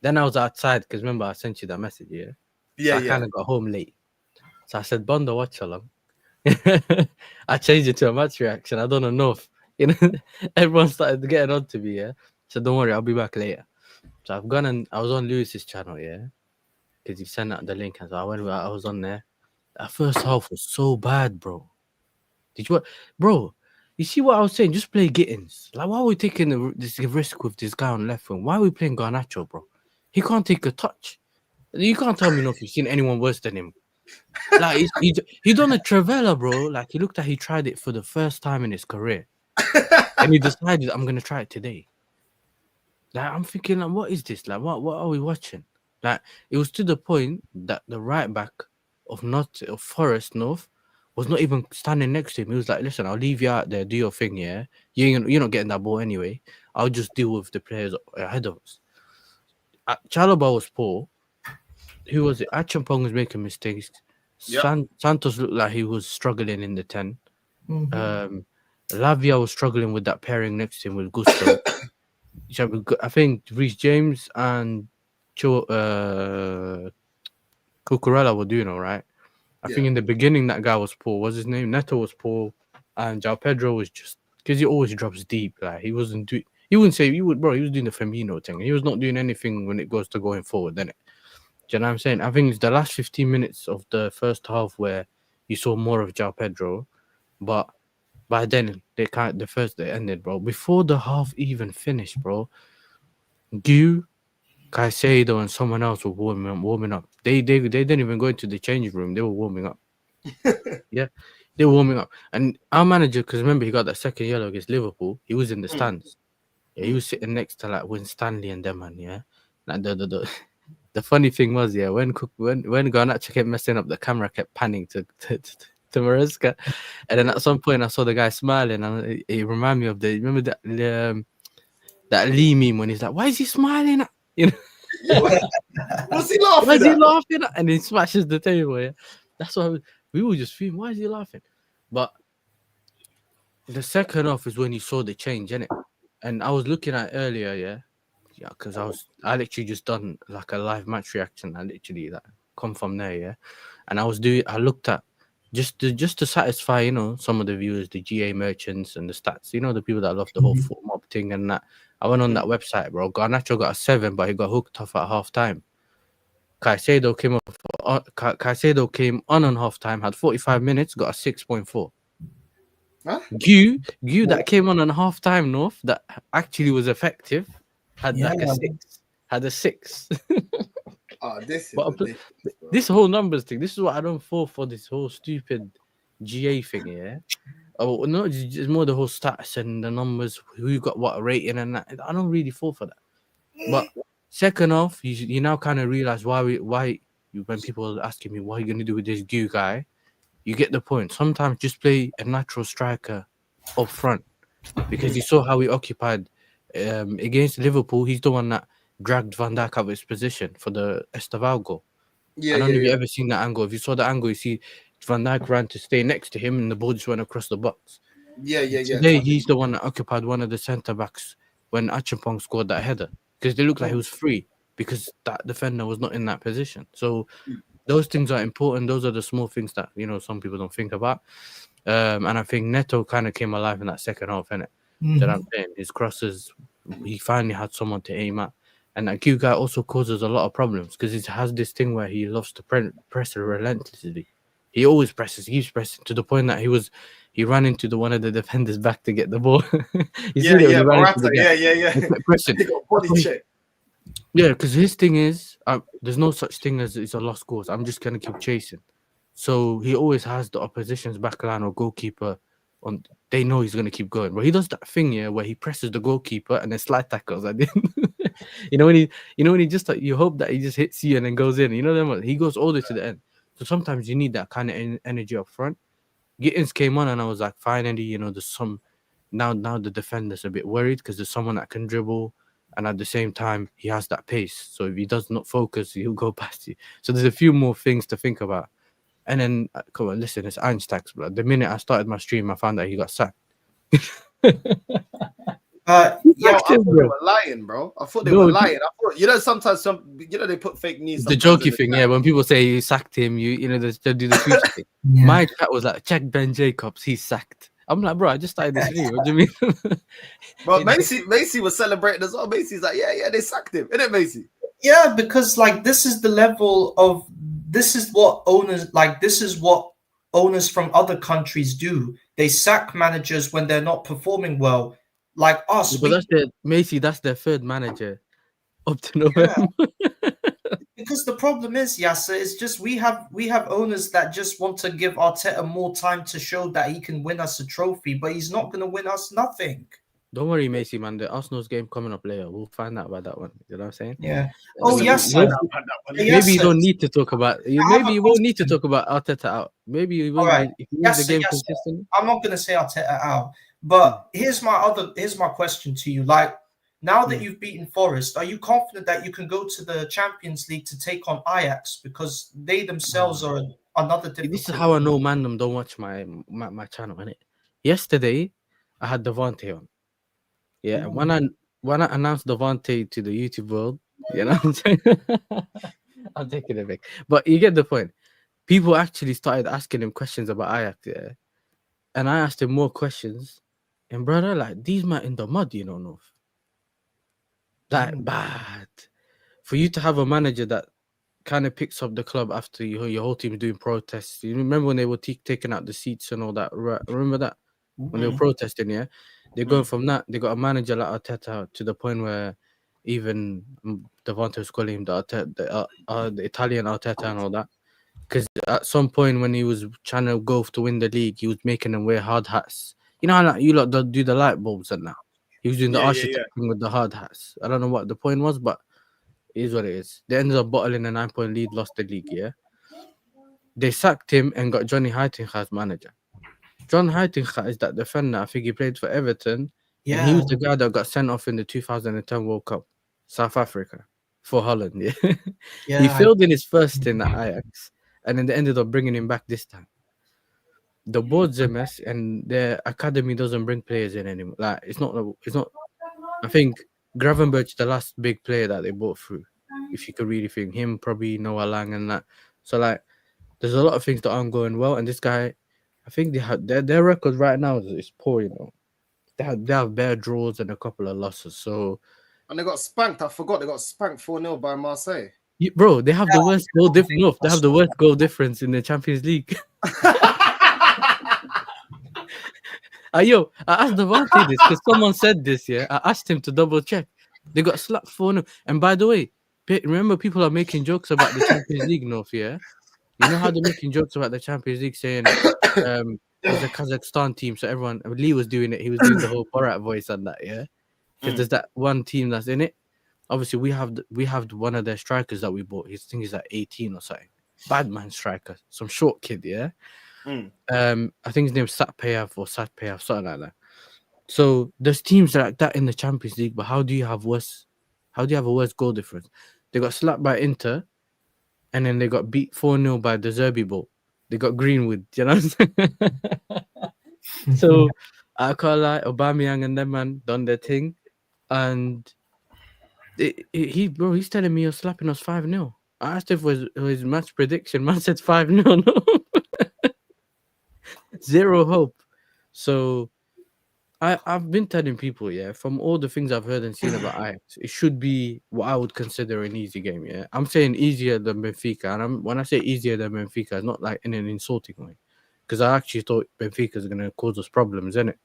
Then I was outside because remember I sent you that message, yeah? Yeah, so I kind of got home late. So I said, Bond, watch along. I changed it to a match reaction. I don't know if, everyone started getting on to me, yeah? So don't worry, I'll be back later. So I've gone and I was on Lewis's channel, yeah? Because he sent out the link. And so I was on there. That first half was so bad, bro. Bro, you see what I was saying? Just play Gittins. Like, why are we taking this risk with this guy on left wing? Why are we playing Garnacho, bro? He can't take a touch. You can't tell me if you've seen anyone worse than him. Like, he done a Travella, bro. Like, he looked like he tried it for the first time in his career. And he decided, I'm going to try it today. Like, I'm thinking, like, what is this? Like, what are we watching? Like, it was to the point that the right back of Forest North was not even standing next to him. He was like, listen, I'll leave you out there, do your thing, yeah? You're not getting that ball anyway. I'll just deal with the players ahead of us. Chalobah was poor. Who was it? Achampong was making mistakes. Yep. Santos looked like he was struggling in the 10. Mm-hmm. Lavia was struggling with that pairing next to him with Gusto. I think Reece James and Cucurella were doing all right. I think in the beginning that guy was poor. What's his name? Neto was poor, and João Pedro was just because he always drops deep. Like he wasn't doing. He wouldn't say he would, bro. He was doing the Firmino thing. He was not doing anything when it goes to going forward. Then, do you know what I'm saying? I think it's the last 15 minutes of the first half where you saw more of João Pedro, but by then they ended, bro. Before the half even finished, bro. Gu, Caicedo and someone else were warming up. They didn't even go into the changing room. They were warming up. Yeah, they were warming up. And our manager, because remember he got that second yellow against Liverpool. He was in the stands. Yeah, he was sitting next to like Win Stanley and them, man. Yeah, like the funny thing was, yeah, when Garnacho kept messing up, the camera kept panning to Maresca, and then at some point I saw the guy smiling, and it reminded me of remember that Lee meme when he's like, "Why is he smiling?" What's he laughing? Why is he laughing? And he smashes the table. Yeah, that's why we were just feeling. Why is he laughing? But the second half is when you saw the change, innit? And I was looking at earlier, yeah, because I literally just done like a live match reaction. I literally like come from there, yeah. And I looked at just to satisfy, some of the viewers, the GA merchants and the stats, the people that love the whole foot mob thing and that. I went on that website, bro. Garnacho got a 7, but he got hooked off at half time. Caicedo came on half time, had 45 minutes, got a 6.4. Huh? Gu that came on half time, North, that actually was effective, had like a 6. Had a 6. This whole numbers thing, this is what I don't fall for, this whole stupid GA thing, yeah? Oh, no, it's more the whole stats and the numbers, who got what rating and that. I don't really fall for that. But second off, you now kind of realize why when people are asking me, what are you going to do with this Gu guy? You get the point. Sometimes just play a natural striker up front, because you saw how he occupied against Liverpool. He's the one that dragged Van Dijk out of his position for the Estaval goal. I don't know if you've ever seen that angle. If you saw the angle, you see Van Dijk ran to stay next to him and the ball just went across the box. Today, he's the one that occupied one of the centre-backs when Achampong scored that header, because they looked like he was free because that defender was not in that position. So those things are important. Those are the small things that, some people don't think about. And I think Neto kind of came alive in that second half, innit? Do you know what I'm saying? His crosses, he finally had someone to aim at. And that Q guy also causes a lot of problems because he has this thing where he loves to press relentlessly. He always presses, he keeps pressing to the point that he ran into one of the defenders back to get the ball. You see that when he ran into the guy, he kept pressing. He got body check. Yeah, because his thing is, there's no such thing as it's a lost cause. I'm just gonna keep chasing. So he always has the opposition's backline or goalkeeper on. They know he's gonna keep going, but he does that thing where he presses the goalkeeper and then slide tackles. I did. when he just like you hope that he just hits you and then goes in. You know them. He goes all the way to the end. So sometimes you need that kind of energy up front. Gittins came on and I was like, finally, there's some. Now the defender's a bit worried because there's someone that can dribble. And at the same time, he has that pace. So if he does not focus, he'll go past you. So there's a few more things to think about. And then, come on, listen, it's Einstein's blood. The minute I started my stream, I found out he got sacked. I thought they were lying, bro. I thought they were lying. I thought, sometimes they put fake news. The jokey thing, when people say you sacked him, they do the future thing. Yeah. My chat was like, check Ben Jacobs, he's sacked. I'm like, bro, I just started this video. What do you mean? But Macy was celebrating as well. Macy's like, yeah, they sacked him, isn't it, Macy? Yeah, because this is the level of this is what owners from other countries do. They sack managers when they're not performing well. Like us, but that's their third manager up to November. Yeah. Because the problem is, Yasser, is just we have owners that just want to give Arteta more time to show that he can win us a trophy, but he's not going to win us nothing. Don't worry, Macy, man. The Arsenal's game coming up later. We'll find out about that one. You know what I'm saying? Yeah. Oh, yes. Maybe you don't need to talk about. Maybe you won't need to talk about Arteta out. Maybe you will. Right. If you win the game consistently. I'm not going to say Arteta out, but here's my question to you. Like, now that you've beaten Forest, are you confident that you can go to the Champions League to take on Ajax because they themselves are another difficult? This is how I know Mandem don't watch my channel, innit? Yesterday, I had Devante on. Yeah, and when I announced Devante to the YouTube world, you know what I'm saying? I'm taking it back. But you get the point. People actually started asking him questions about Ajax, yeah. And I asked him more questions. And brother, like, these men in the mud, North. Like, bad. For you to have a manager that kind of picks up the club after your whole team doing protests. You remember when they were taking out the seats and all that? Remember that? When they were protesting, yeah? They're going from that. They got a manager like Arteta to the point where even Devante was calling him the Italian Arteta and all that. Because at some point when he was trying to go to win the league, he was making them wear hard hats. You know how you lot do the light bulbs and that? He was doing the architect thing with the hard hats. I don't know what the point was, but it is what it is. They ended up bottling a 9-point lead, lost the league, yeah? They sacked him and got Johnny Heitinga as manager. John Heitinga is that defender. I think he played for Everton. Yeah. And he was the guy that got sent off in the 2010 World Cup, South Africa, for Holland. Yeah. He failed in his first stint at Ajax, and then they ended up bringing him back this time. The board's a mess, and their academy doesn't bring players in anymore. Like it's not. I think Gravenberch, the last big player that they bought through. If you could really think him, probably Noah Lang and that. So like, there's a lot of things that aren't going well, and this guy. I think they have their record right now is poor, They have bare draws and a couple of losses. So and they got spanked. I forgot they got spanked 4-0 by Marseille. Bro, they have the worst goal difference. No, they have the worst goal difference in the Champions League. Yo, I asked Devante this because someone said this. Yeah, I asked him to double check. They got slapped 4-0. And by the way, remember people are making jokes about the Champions League, North. Yeah. You know how they're making jokes about the Champions League, saying it's a Kazakhstan team, so everyone. Lee was doing it. He was doing the whole Borat voice on that, yeah. Because there's that one team that's in it. Obviously, we have one of their strikers that we bought. His thing is like 18 or something. Bad man striker, some short kid, yeah. I think his name's Satpayev or Satpayev, something like that. So there's teams like that in the Champions League, but how do you have a worse goal difference? They got slapped by Inter. And then they got beat 4-0 by the Zerbi Bowl. They got Greenwood, you know what I'm saying? So, I can't lie, Aubameyang and them, man, done their thing. And he's telling me you're slapping us 5-0. I asked if it was his match prediction. Man said 5-0. No. Zero hope. So, I've been telling people, yeah, from all the things I've heard and seen about Ajax, it should be what I would consider an easy game. Yeah, I'm saying easier than Benfica, and when I say easier than Benfica, it's not like in an insulting way, because I actually thought Benfica is going to cause us problems, isn't it?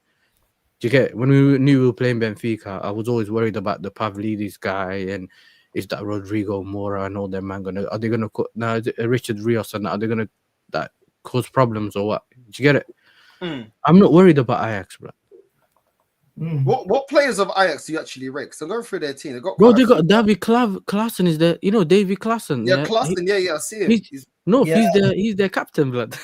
Do you get it? When we knew we were playing Benfica, I was always worried about the Pavlidis guy and is that Rodrigo Mora and all them man are they gonna now Richard Rios and are they gonna that cause problems or what? Do you get it? I'm not worried about Ajax, bro. What players of Ajax do you actually rate? Because I'm going through their team. They got Bro, they got David Klaassen is there. You know, Davy Klaassen. yeah, Klassen. Yeah, I see him. He's their captain, blood.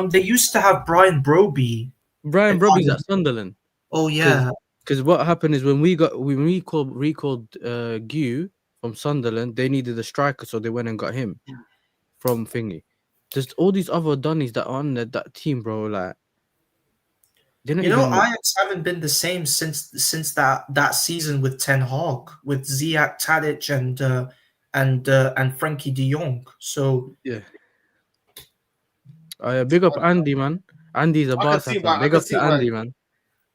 They used to have Brian Broby. Brian Broby's at Sunderland. Oh yeah. Because what happened is when we recalled Gu from Sunderland, they needed a striker, so they went and got him from Thingy. There's all these other Donnies that are on that team, bro. Like, Ajax haven't been the same since that season with Ten Hag, with Ziyech, Tadic, and Frankie De Jong. So yeah. Big up Andy, man. Andy's a boss. Big up to Andy, man.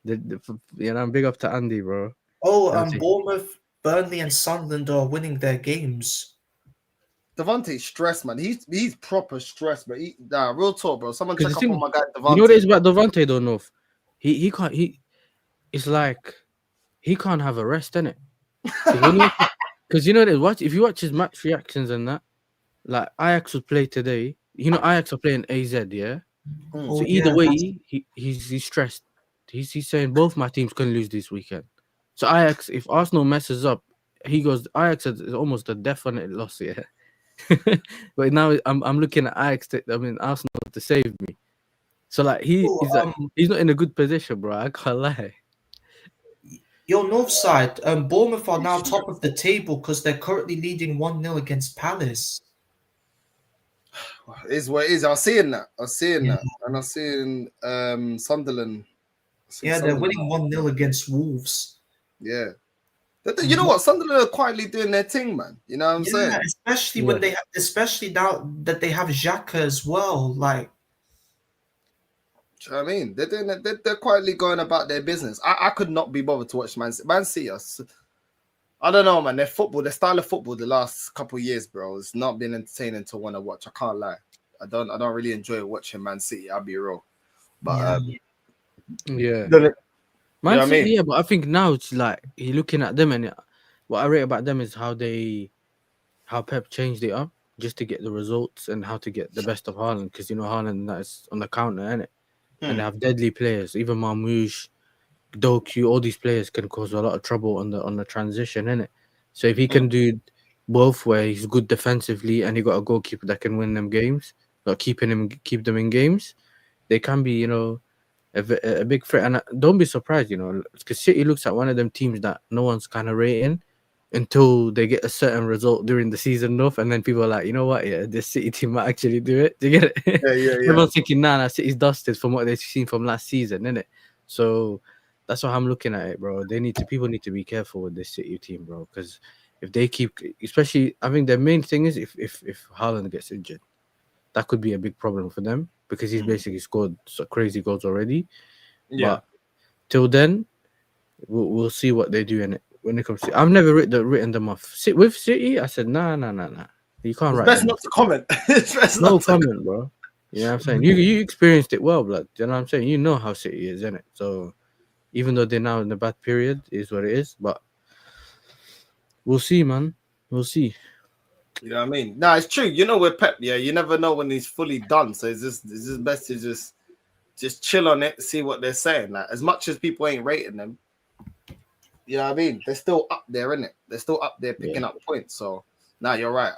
Big up to Andy, bro. Bournemouth, Burnley, and Sunderland are winning their games. Devante's stressed, man. He's proper stressed, but real talk, bro. Someone check up on my guy Devante. You know what it is about Devante, don't know. He can't. It's like he can't have a rest, innit? Because you know what? If you watch his match reactions and that, like Ajax will play today. You know, Ajax are playing AZ, yeah. So either way, he's stressed. He's saying both my teams can lose this weekend. So Ajax, if Arsenal messes up, he goes. Ajax is almost a definite loss, yeah. But now I'm looking at Ajax. Arsenal to save me. So like he's not in a good position, bro. I can't lie. Your North side, Bournemouth are now top of the table because they're currently leading 1-0 against Palace. It is what it is. I'm seeing that, and I'm seeing Sunderland. They're winning 1-0 against Wolves. Yeah. You know what? Sunderland are quietly doing their thing, man. You know what I'm saying? Especially now that they have Xhaka as well. Like, do you know what I mean? They're doing it. They're quietly going about their business. I could not be bothered to watch Man City. I don't know, man. Their style of football, the last couple of years, bro, it's not been entertaining to want to watch. I can't lie. I don't really enjoy watching Man City. I'll be real. But Man City, yeah, but I think now it's like you're looking at them, and what I rate about them is how Pep changed it up just to get the results and how to get the best of Haaland, because Haaland that is on the counter, innit? And they have deadly players, even Marmoush, Doku, all these players can cause a lot of trouble on the transition, innit? So if he can do both, where he's good defensively and he got a goalkeeper that can win them games, or keep them in games, they can be, a big threat. And don't be surprised, because City looks at one of them teams that no one's kind of rating until they get a certain result during the season off, and then people are like, you know what, this City team might actually do it. Do you get it? Yeah. Everyone's thinking, nah, City's dusted from what they've seen from last season, innit? So that's how I'm looking at it, bro. People need to be careful with this City team, bro, because if they keep, especially, I think their main thing is if Haaland gets injured, that could be a big problem for them, because he's basically scored crazy goals already. Yeah. But till then, we'll see what they do in it when it comes to. I've never written them off. With City, I said nah. You can't write. Best not to comment. No comment, bro. You know what I'm saying? You experienced it well, blood. You know what I'm saying? You know how City is, innit? So even though they're now in the bad period, is what it is. But we'll see, man. We'll see. You know what I mean? No, it's true. With Pep, you never know when he's fully done. So it's just best to just chill on it, see what they're saying. Like, as much as people ain't rating them, you know what I mean? They're still up there, innit? They're still up there picking up points. So you're right.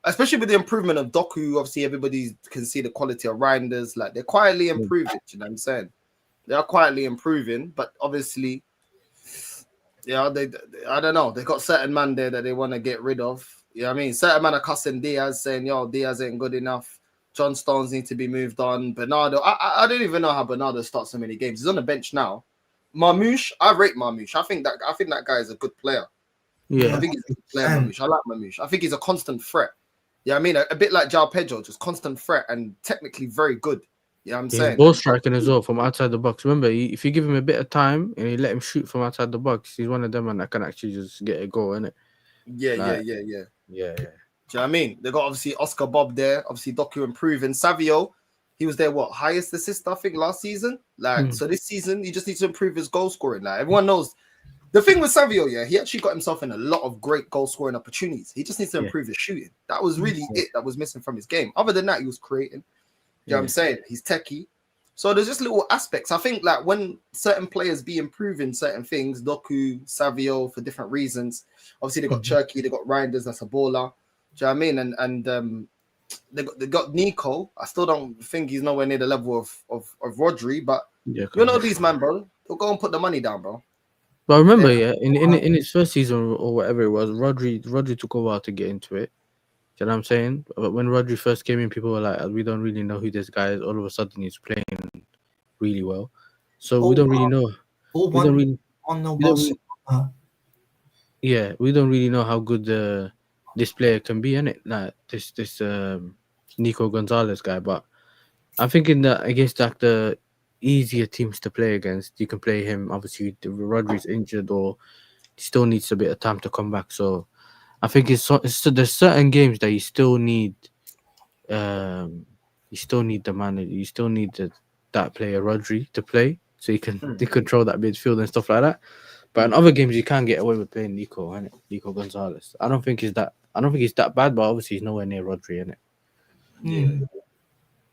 Especially with the improvement of Doku, obviously everybody can see the quality of Reinders. Like, they're quietly improving. You know what I'm saying? They are quietly improving, but obviously, I don't know. They got certain man there that they want to get rid of. You know what I mean? Certain man are cussing Diaz, saying, Diaz ain't good enough. John Stones need to be moved on. Bernardo, I don't even know how Bernardo starts so many games. He's on the bench now. Marmoush, I rate Marmoush. I think that guy is a good player. Yeah. I think he's a good player, Marmoush. I like Marmoush. I think he's a constant threat. Yeah, I mean, a bit like João Pedro, just constant threat and technically very good. You know what I'm He's saying? ball striking as well from outside the box. Remember, if you give him a bit of time and you let him shoot from outside the box, he's one of them man that can actually just get a goal, innit? Yeah. Like, Yeah. yeah. Do you know what I mean? They got obviously Oscar Bob there, obviously Doku improving. Savio, he was their highest assist, I think, last season. Like, so this season, he just needs to improve his goal scoring. Like, everyone knows the thing with Savio, yeah, he actually got himself in a lot of great goal scoring opportunities. He just needs to improve his shooting. That was really it that was missing from his game. Other than that, he was creating. You know what I'm saying? He's techie. So there's just little aspects. I think like when certain players be improving certain things, Doku, Savio, for different reasons. Obviously, they got Cherky, they got Reinders, that's a baller. Do you know what I mean? And they got Nico. I still don't think he's nowhere near the level of Rodri, but you know these man, bro. They'll go and put the money down, bro. But remember, in his first season or whatever it was, Rodri took a while to get into it. Do you know what I'm saying? But when Rodri first came in, people were like, "We don't really know who this guy is." All of a sudden, he's playing really well. So we don't really know. We don't really. Yeah, we don't really know how good this player can be, innit? Like this Nico Gonzalez guy. But I'm thinking that against like the easier teams to play against, you can play him. Obviously, Rodri's injured or he still needs a bit of time to come back. So I think there's certain games that you still need the manager, you still need that player Rodri to play so you can control that midfield and stuff like that. But in other games you can't get away with playing Nico Gonzalez. I don't think he's that bad, but obviously he's nowhere near Rodri, innit? Yeah.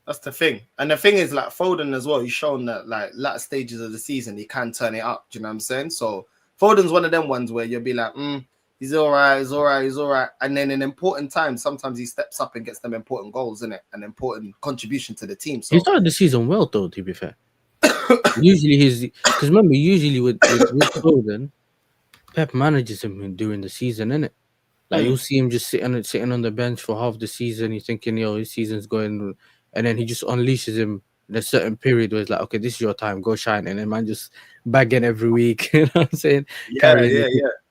That's the thing. And the thing is, like Foden as well, he's shown that like latter stages of the season he can turn it up. Do you know what I'm saying? So Foden's one of them ones where you'll be like, he's all right. And then in important times, sometimes he steps up and gets them important goals, innit? An important contribution to the team. So He started the season well, though, to be fair. Usually because remember, usually with Foden, Pep manages him during the season, innit? Like you'll see him just sitting on the bench for half the season. You're thinking, his season's going, and then he just unleashes him in a certain period where it's like, okay, this is your time, go shine, and then man just bagging every week. You know what I'm saying? Yeah.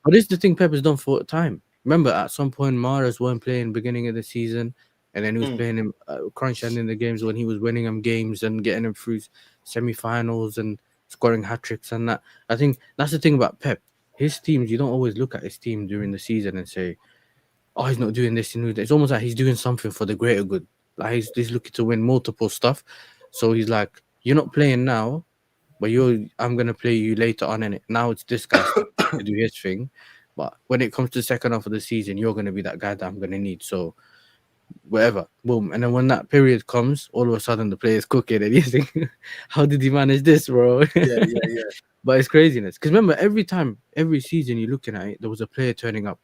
But this is the thing Pep has done for time. Remember, at some point, Mahrez weren't playing beginning of the season, and then he was playing him crunch in the games when he was winning them games and getting him through semi-finals and scoring hat tricks and that. I think that's the thing about Pep. His teams, you don't always look at his team during the season and say, "Oh, he's not doing this and doing that." It's almost like he's doing something for the greater good. Like he's looking to win multiple stuff. So he's like, "You're not playing now, but I'm gonna play you later on in it. Now it's this guy to do his thing. But when it comes to the second half of the season, you're gonna be that guy that I'm gonna need." So whatever, boom. And then when that period comes, all of a sudden the player's cooking and you think, how did he manage this, bro? Yeah. But it's craziness. Because remember, every season you're looking at it, there was a player turning up.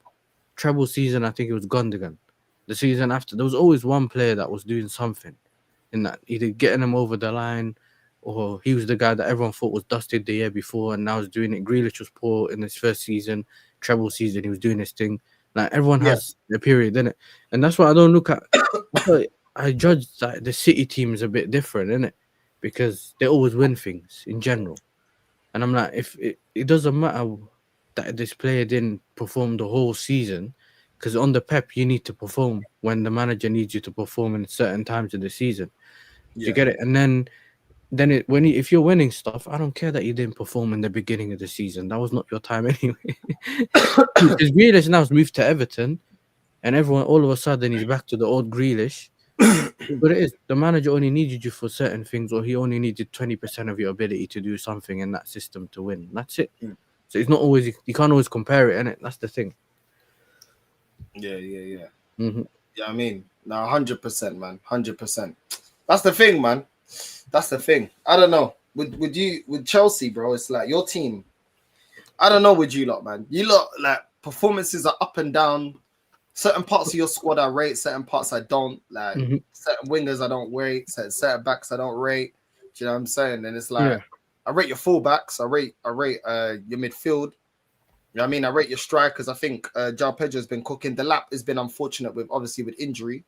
Treble season, I think it was Gundogan. The season after, there was always one player that was doing something in that, either getting them over the line, or he was the guy that everyone thought was dusted the year before and now he's doing it. Grealish was poor in his first season, treble season, he was doing his thing. Like everyone has a period, innit? And that's why I don't look at. I judge that the City team is a bit different, innit? Because they always win things in general. And I'm like, if it doesn't matter that this player didn't perform the whole season, because on the Pep you need to perform when the manager needs you to perform in certain times of the season. Do you get it? And then if you're winning stuff, I don't care that you didn't perform in the beginning of the season. That was not your time anyway. Because Grealish now's moved to Everton, and everyone all of a sudden he's back to the old Grealish. But it is the manager only needed you for certain things, or he only needed 20% of your ability to do something in that system to win. That's it. So it's not always, you can't always compare it, innit? That's the thing. Yeah. Mm-hmm. Yeah, I mean, no, 100%, man, 100%. That's the thing, man. That's the thing. I don't know. With Chelsea, bro, it's like your team. I don't know with you lot, man. You lot, like, performances are up and down. Certain parts of your squad I rate, certain parts I don't. Like, certain wingers I don't rate, certain backs I don't rate. Do you know what I'm saying? And it's like, I rate your fullbacks. I rate your midfield. You know what I mean? I rate your strikers. I think João Pedro has been cooking. The lap has been unfortunate with injury.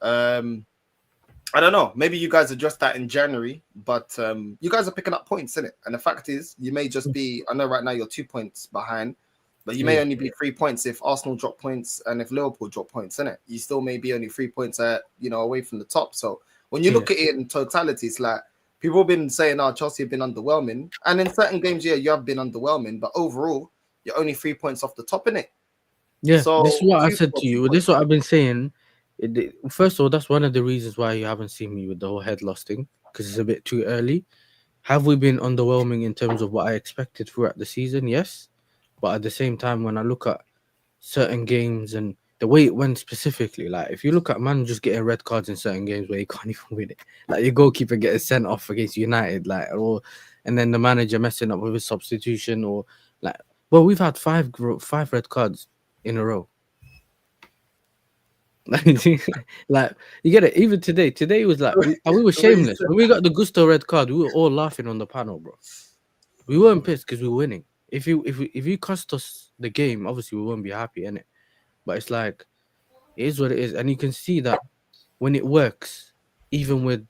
I don't know. Maybe you guys addressed that in January, but you guys are picking up points, innit? And the fact is, you may just be, I know right now you're 2 points behind, but you may only be 3 points if Arsenal drop points and if Liverpool drop points, innit? You still may be only 3 points away from the top. So When you look at it in totality, it's like people have been saying, "Oh, Chelsea have been underwhelming," and in certain games, yeah, you have been underwhelming, but overall, you're only 3 points off the top in it. Yeah, So this is what I two, said to two you. This is points what off. I've been saying. First of all, that's one of the reasons why you haven't seen me with the whole head loss thing, because it's a bit too early. Have we been underwhelming in terms of what I expected throughout the season? Yes. But at the same time, when I look at certain games and the way it went specifically, like if you look at man just getting red cards in certain games where you can't even win it, like your goalkeeper getting sent off against United, like, or and then the manager messing up with his substitution, or like, well, we've had five red cards in a row. Like you get it. Even today was like we were The way you shameless said when we got the Gusto red card. We were all laughing on the panel, bro. We weren't pissed because we were winning. If you cost us the game, obviously we won't be happy in it. But it's like it is what it is, and you can see that when it works, even with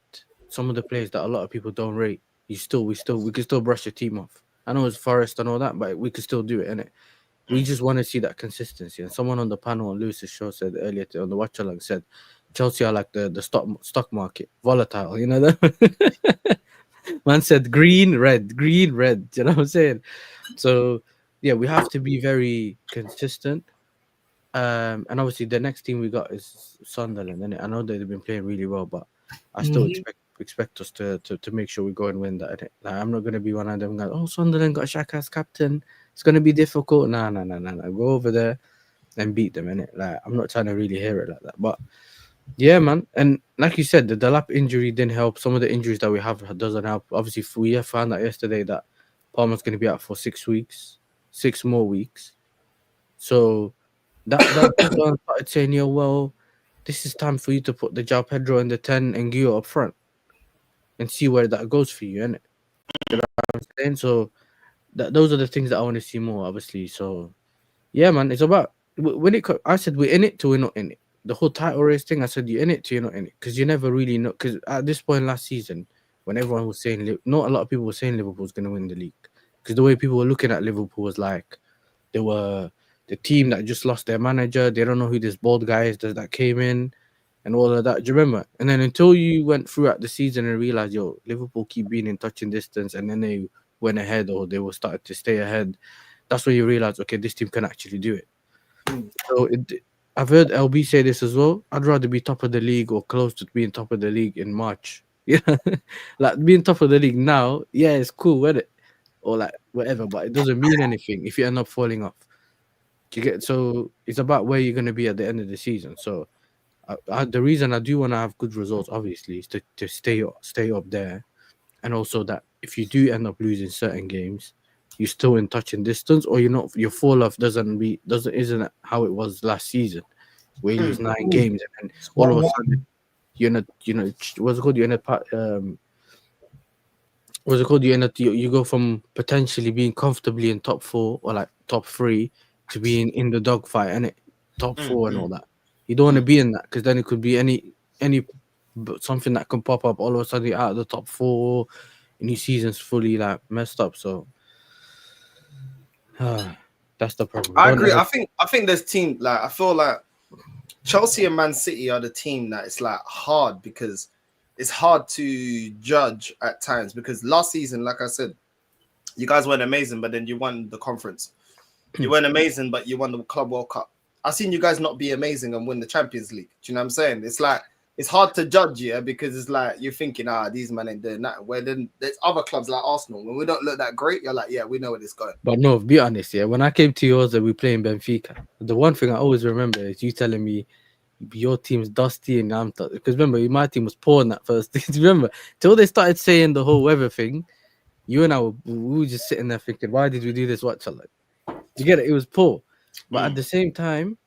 some of the players that a lot of people don't rate, we can still brush your team off. I know it's Forest and all that, but we can still do it, innit? We just want to see that consistency. And someone on the panel on Lewis's show said earlier on the watch along said Chelsea are like the stock market, volatile. You know that man said green, red, green, red. You know what I'm saying? So yeah, we have to be very consistent. And obviously the next team we got is Sunderland, and I know they've been playing really well, but I still expect us to make sure we go and win that. Like, I'm not gonna be one of them guys. Oh, Sunderland got Shaq as captain. It's gonna be difficult. Nah. Go over there and beat them, innit? Like I'm not trying to really hear it like that, but yeah, man. And like you said, the Delap injury didn't help. Some of the injuries that we have doesn't help. Obviously, we have found out yesterday that Palmer's gonna be out for 6 weeks, 6 more weeks. So that everyone started saying, "Yo, well, this is time for you to put the João Pedro and the 10 and Gio up front and see where that goes for you, innit?" You know what I'm saying? So those are the things that I want to see more, obviously. So yeah, man, it's about I said we're in it till we're not in it. The whole title race thing, I said you're in it till you're not in it, because you never really know. Because at this point last season, when everyone was saying, not a lot of people were saying Liverpool's going to win the league, because the way people were looking at Liverpool was like they were the team that just lost their manager. They don't know who this bald guy is that came in and all of that. Do you remember? And then until you went throughout the season and realized, yo, Liverpool keep being in touching distance, and then they went ahead or they were started to stay ahead. That's when you realize, okay, this team can actually do it. So I've heard LB say this as well. I'd rather be top of the league or close to being top of the league in March. Yeah, like being top of the league now, yeah, it's cool, isn't it? Or like whatever, but it doesn't mean anything if you end up falling off. Do you get? So it's about where you're gonna be at the end of the season. So the reason I do want to have good results, obviously, is to stay up there, and also that if you do end up losing certain games, you're still in touching distance, or you're not. Your fall off isn't how it was last season, where you lose 9 games and then all of a sudden you're in a what's it called? You're in a what's it called? You go from potentially being comfortably in top 4 or like top 3 to being in the dogfight and top 4 and all that. You don't want to be in that, because then it could be any something that can pop up all of a sudden you're out of the top 4 and your season's fully like messed up. So that's the problem. I agree. I think there's team like I feel like Chelsea and Man City are the team that it's like hard, because it's hard to judge at times, because last season, like I said, you guys weren't amazing, but then you won the conference. You weren't amazing, but you won the Club World Cup. I've seen you guys not be amazing and win the Champions League. Do you know what I'm saying? It's like it's hard to judge, yeah, because it's like you're thinking, these men ain't doing that. Where then there's other clubs like Arsenal. When we don't look that great, you're like, yeah, we know where this going. But no, be honest, yeah. When I came to yours and we playing Benfica, the one thing I always remember is you telling me your team's dusty and I'm because remember my team was poor in that first. Remember till they started saying the whole weather thing, you and I we were just sitting there thinking, why did we do this? What like? You get it? It was poor, but at the same time,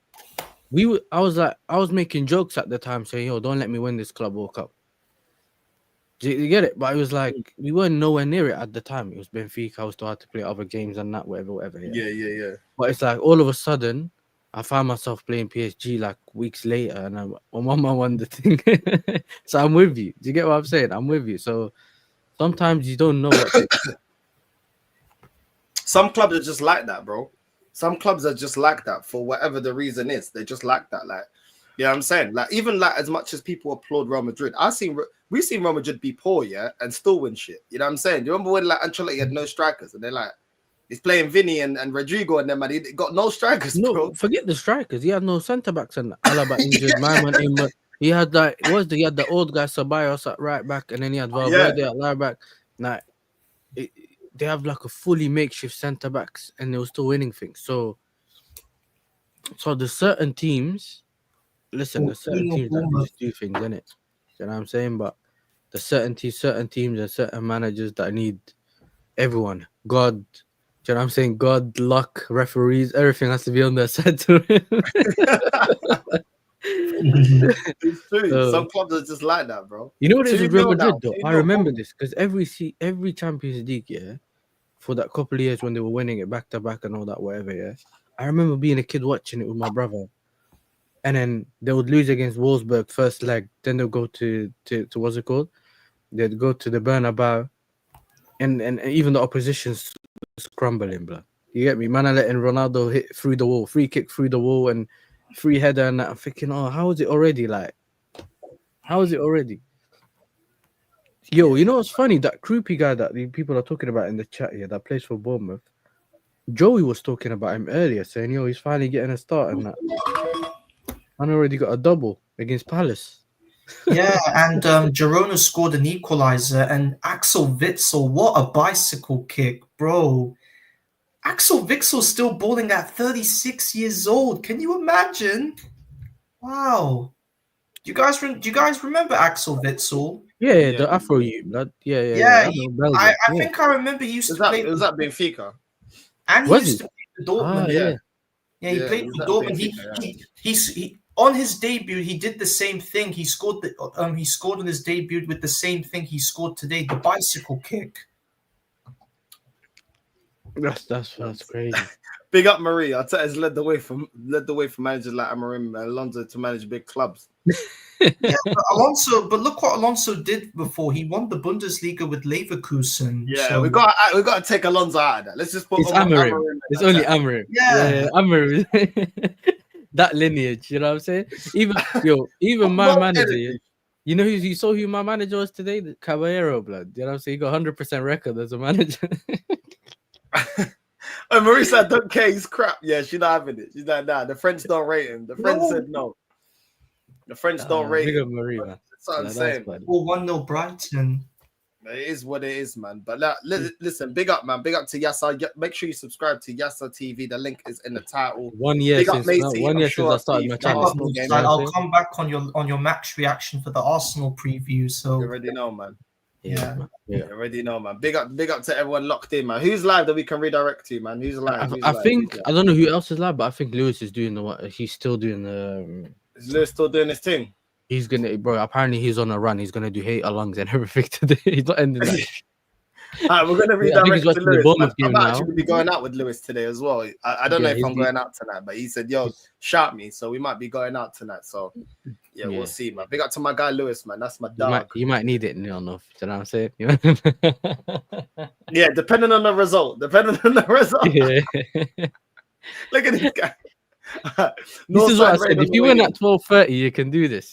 I was making jokes at the time saying, "Yo, don't let me win this Club World Cup." You get it? But it was like we weren't nowhere near it at the time. It was Benfica. I was still had to play other games and that, whatever. Yeah. But it's like all of a sudden, I found myself playing PSG like weeks later, and I'm on my one the thing. So I'm with you. Do you get what I'm saying? I'm with you. So sometimes you don't know what. Some clubs are just like that, bro. Some clubs are just like that for whatever the reason is. They just like that, like Yeah, I'm saying like even like as much as people applaud Real Madrid, we've seen Real Madrid be poor, yeah, and still win shit. You know what I'm saying? You remember when like Ancelotti had no strikers, and they're like he's playing Vinny and Rodrigo, and them man, he got no strikers, No, bro. forget the strikers. He had no centre backs, and Alaba injured. My man, he had like he had the old guy Ceballos at right back, and then he had Valverde at left back. Like they have like a fully makeshift centre backs, and they were still winning things. So there's certain teams. Listen, there's certain teams that just do things, innit? You know what I'm saying? But there's certain teams, and certain managers that need everyone. God. Do you know what I'm saying? God, luck, referees, everything has to be on their side to win. It's true. Some clubs are just like that, bro. You know what it is with Real Madrid, though? I remember home. this because every Champions League, yeah, for that couple of years when they were winning it back to back and all that, whatever, yeah. I remember being a kid watching it with my brother, and then they would lose against Wolfsburg first leg. Then they'll go to what's it called? They'd go to the Bernabeu, and even the opposition's crumbling, blood. You get me? Man, I letting Ronaldo hit through the wall, free kick through the wall, and free header, and I'm thinking, oh, how is it already? Like, how is it already? Yo, you know what's funny? That Krupi guy that the people are talking about in the chat here that plays for Bournemouth, Joey was talking about him earlier, saying, yo, he's finally getting a start and that. Man already got a double against Palace. Yeah, and Girona scored an equalizer, and Axel Witsel, what a bicycle kick, bro. Axel Witsel's still balling at 36 years old. Can you imagine? Wow. Do you guys remember Axel Witsel? Yeah, the Afro you, blood. Yeah. I think I remember he used to play. Was that Benfica? And he used to play for Dortmund. Yeah, he played for Dortmund. He on his debut, he did the same thing. He scored on his debut with the same thing he scored today, the bicycle kick. That's crazy. Big up Marie. Arteta's led the way for managers like Amorim and Alonso to manage big clubs. Yeah, but look what Alonso did before. He won the Bundesliga with Leverkusen. Yeah, so. we got to take Alonso out of that. Let's just put Amorim. It's only Amorim. Yeah, Amorim. That lineage, you know what I'm saying? Even my manager, you know you saw who my manager was today? The Caballero, blood. You know what I'm saying? He got 100% record as a manager. And Marie said, don't care, he's crap. Yeah, she's not having it. She's like, nah, the French don't rate him. The French said no. The French don't rate him. Marie, man. That's what I'm saying. 1-0 Brighton. It is what it is, man. But listen, big up, man. Big up to Yassa. Make sure you subscribe to Yassa TV. The link is in the title. 1 year since I started my channel. I'll come back on your match reaction for the Arsenal preview. So you already know, man. Yeah. You already know, man. Big up to everyone locked in, man. Who's live that we can redirect to, man? Who's live? I think I don't know who else is live, but I think Lewis is doing he's still doing the. Is Lewis still doing his thing? He's gonna, bro. Apparently, he's on a run. He's gonna do hate alongs and everything today. He's not ending that. All right, we're gonna redirect to Lewis. I'm now. actually be going out with Lewis today as well. I don't know if I'm going out tonight, but he said, "Yo, shout me." So we might be going out tonight. So yeah, we'll see, man. Big up to my guy Lewis, man. That's my dog. You might need it near enough. Do you know what I'm saying? Yeah, depending on the result. Yeah. Look at this guy. This is what I said. If you win at 12:30, you can do this.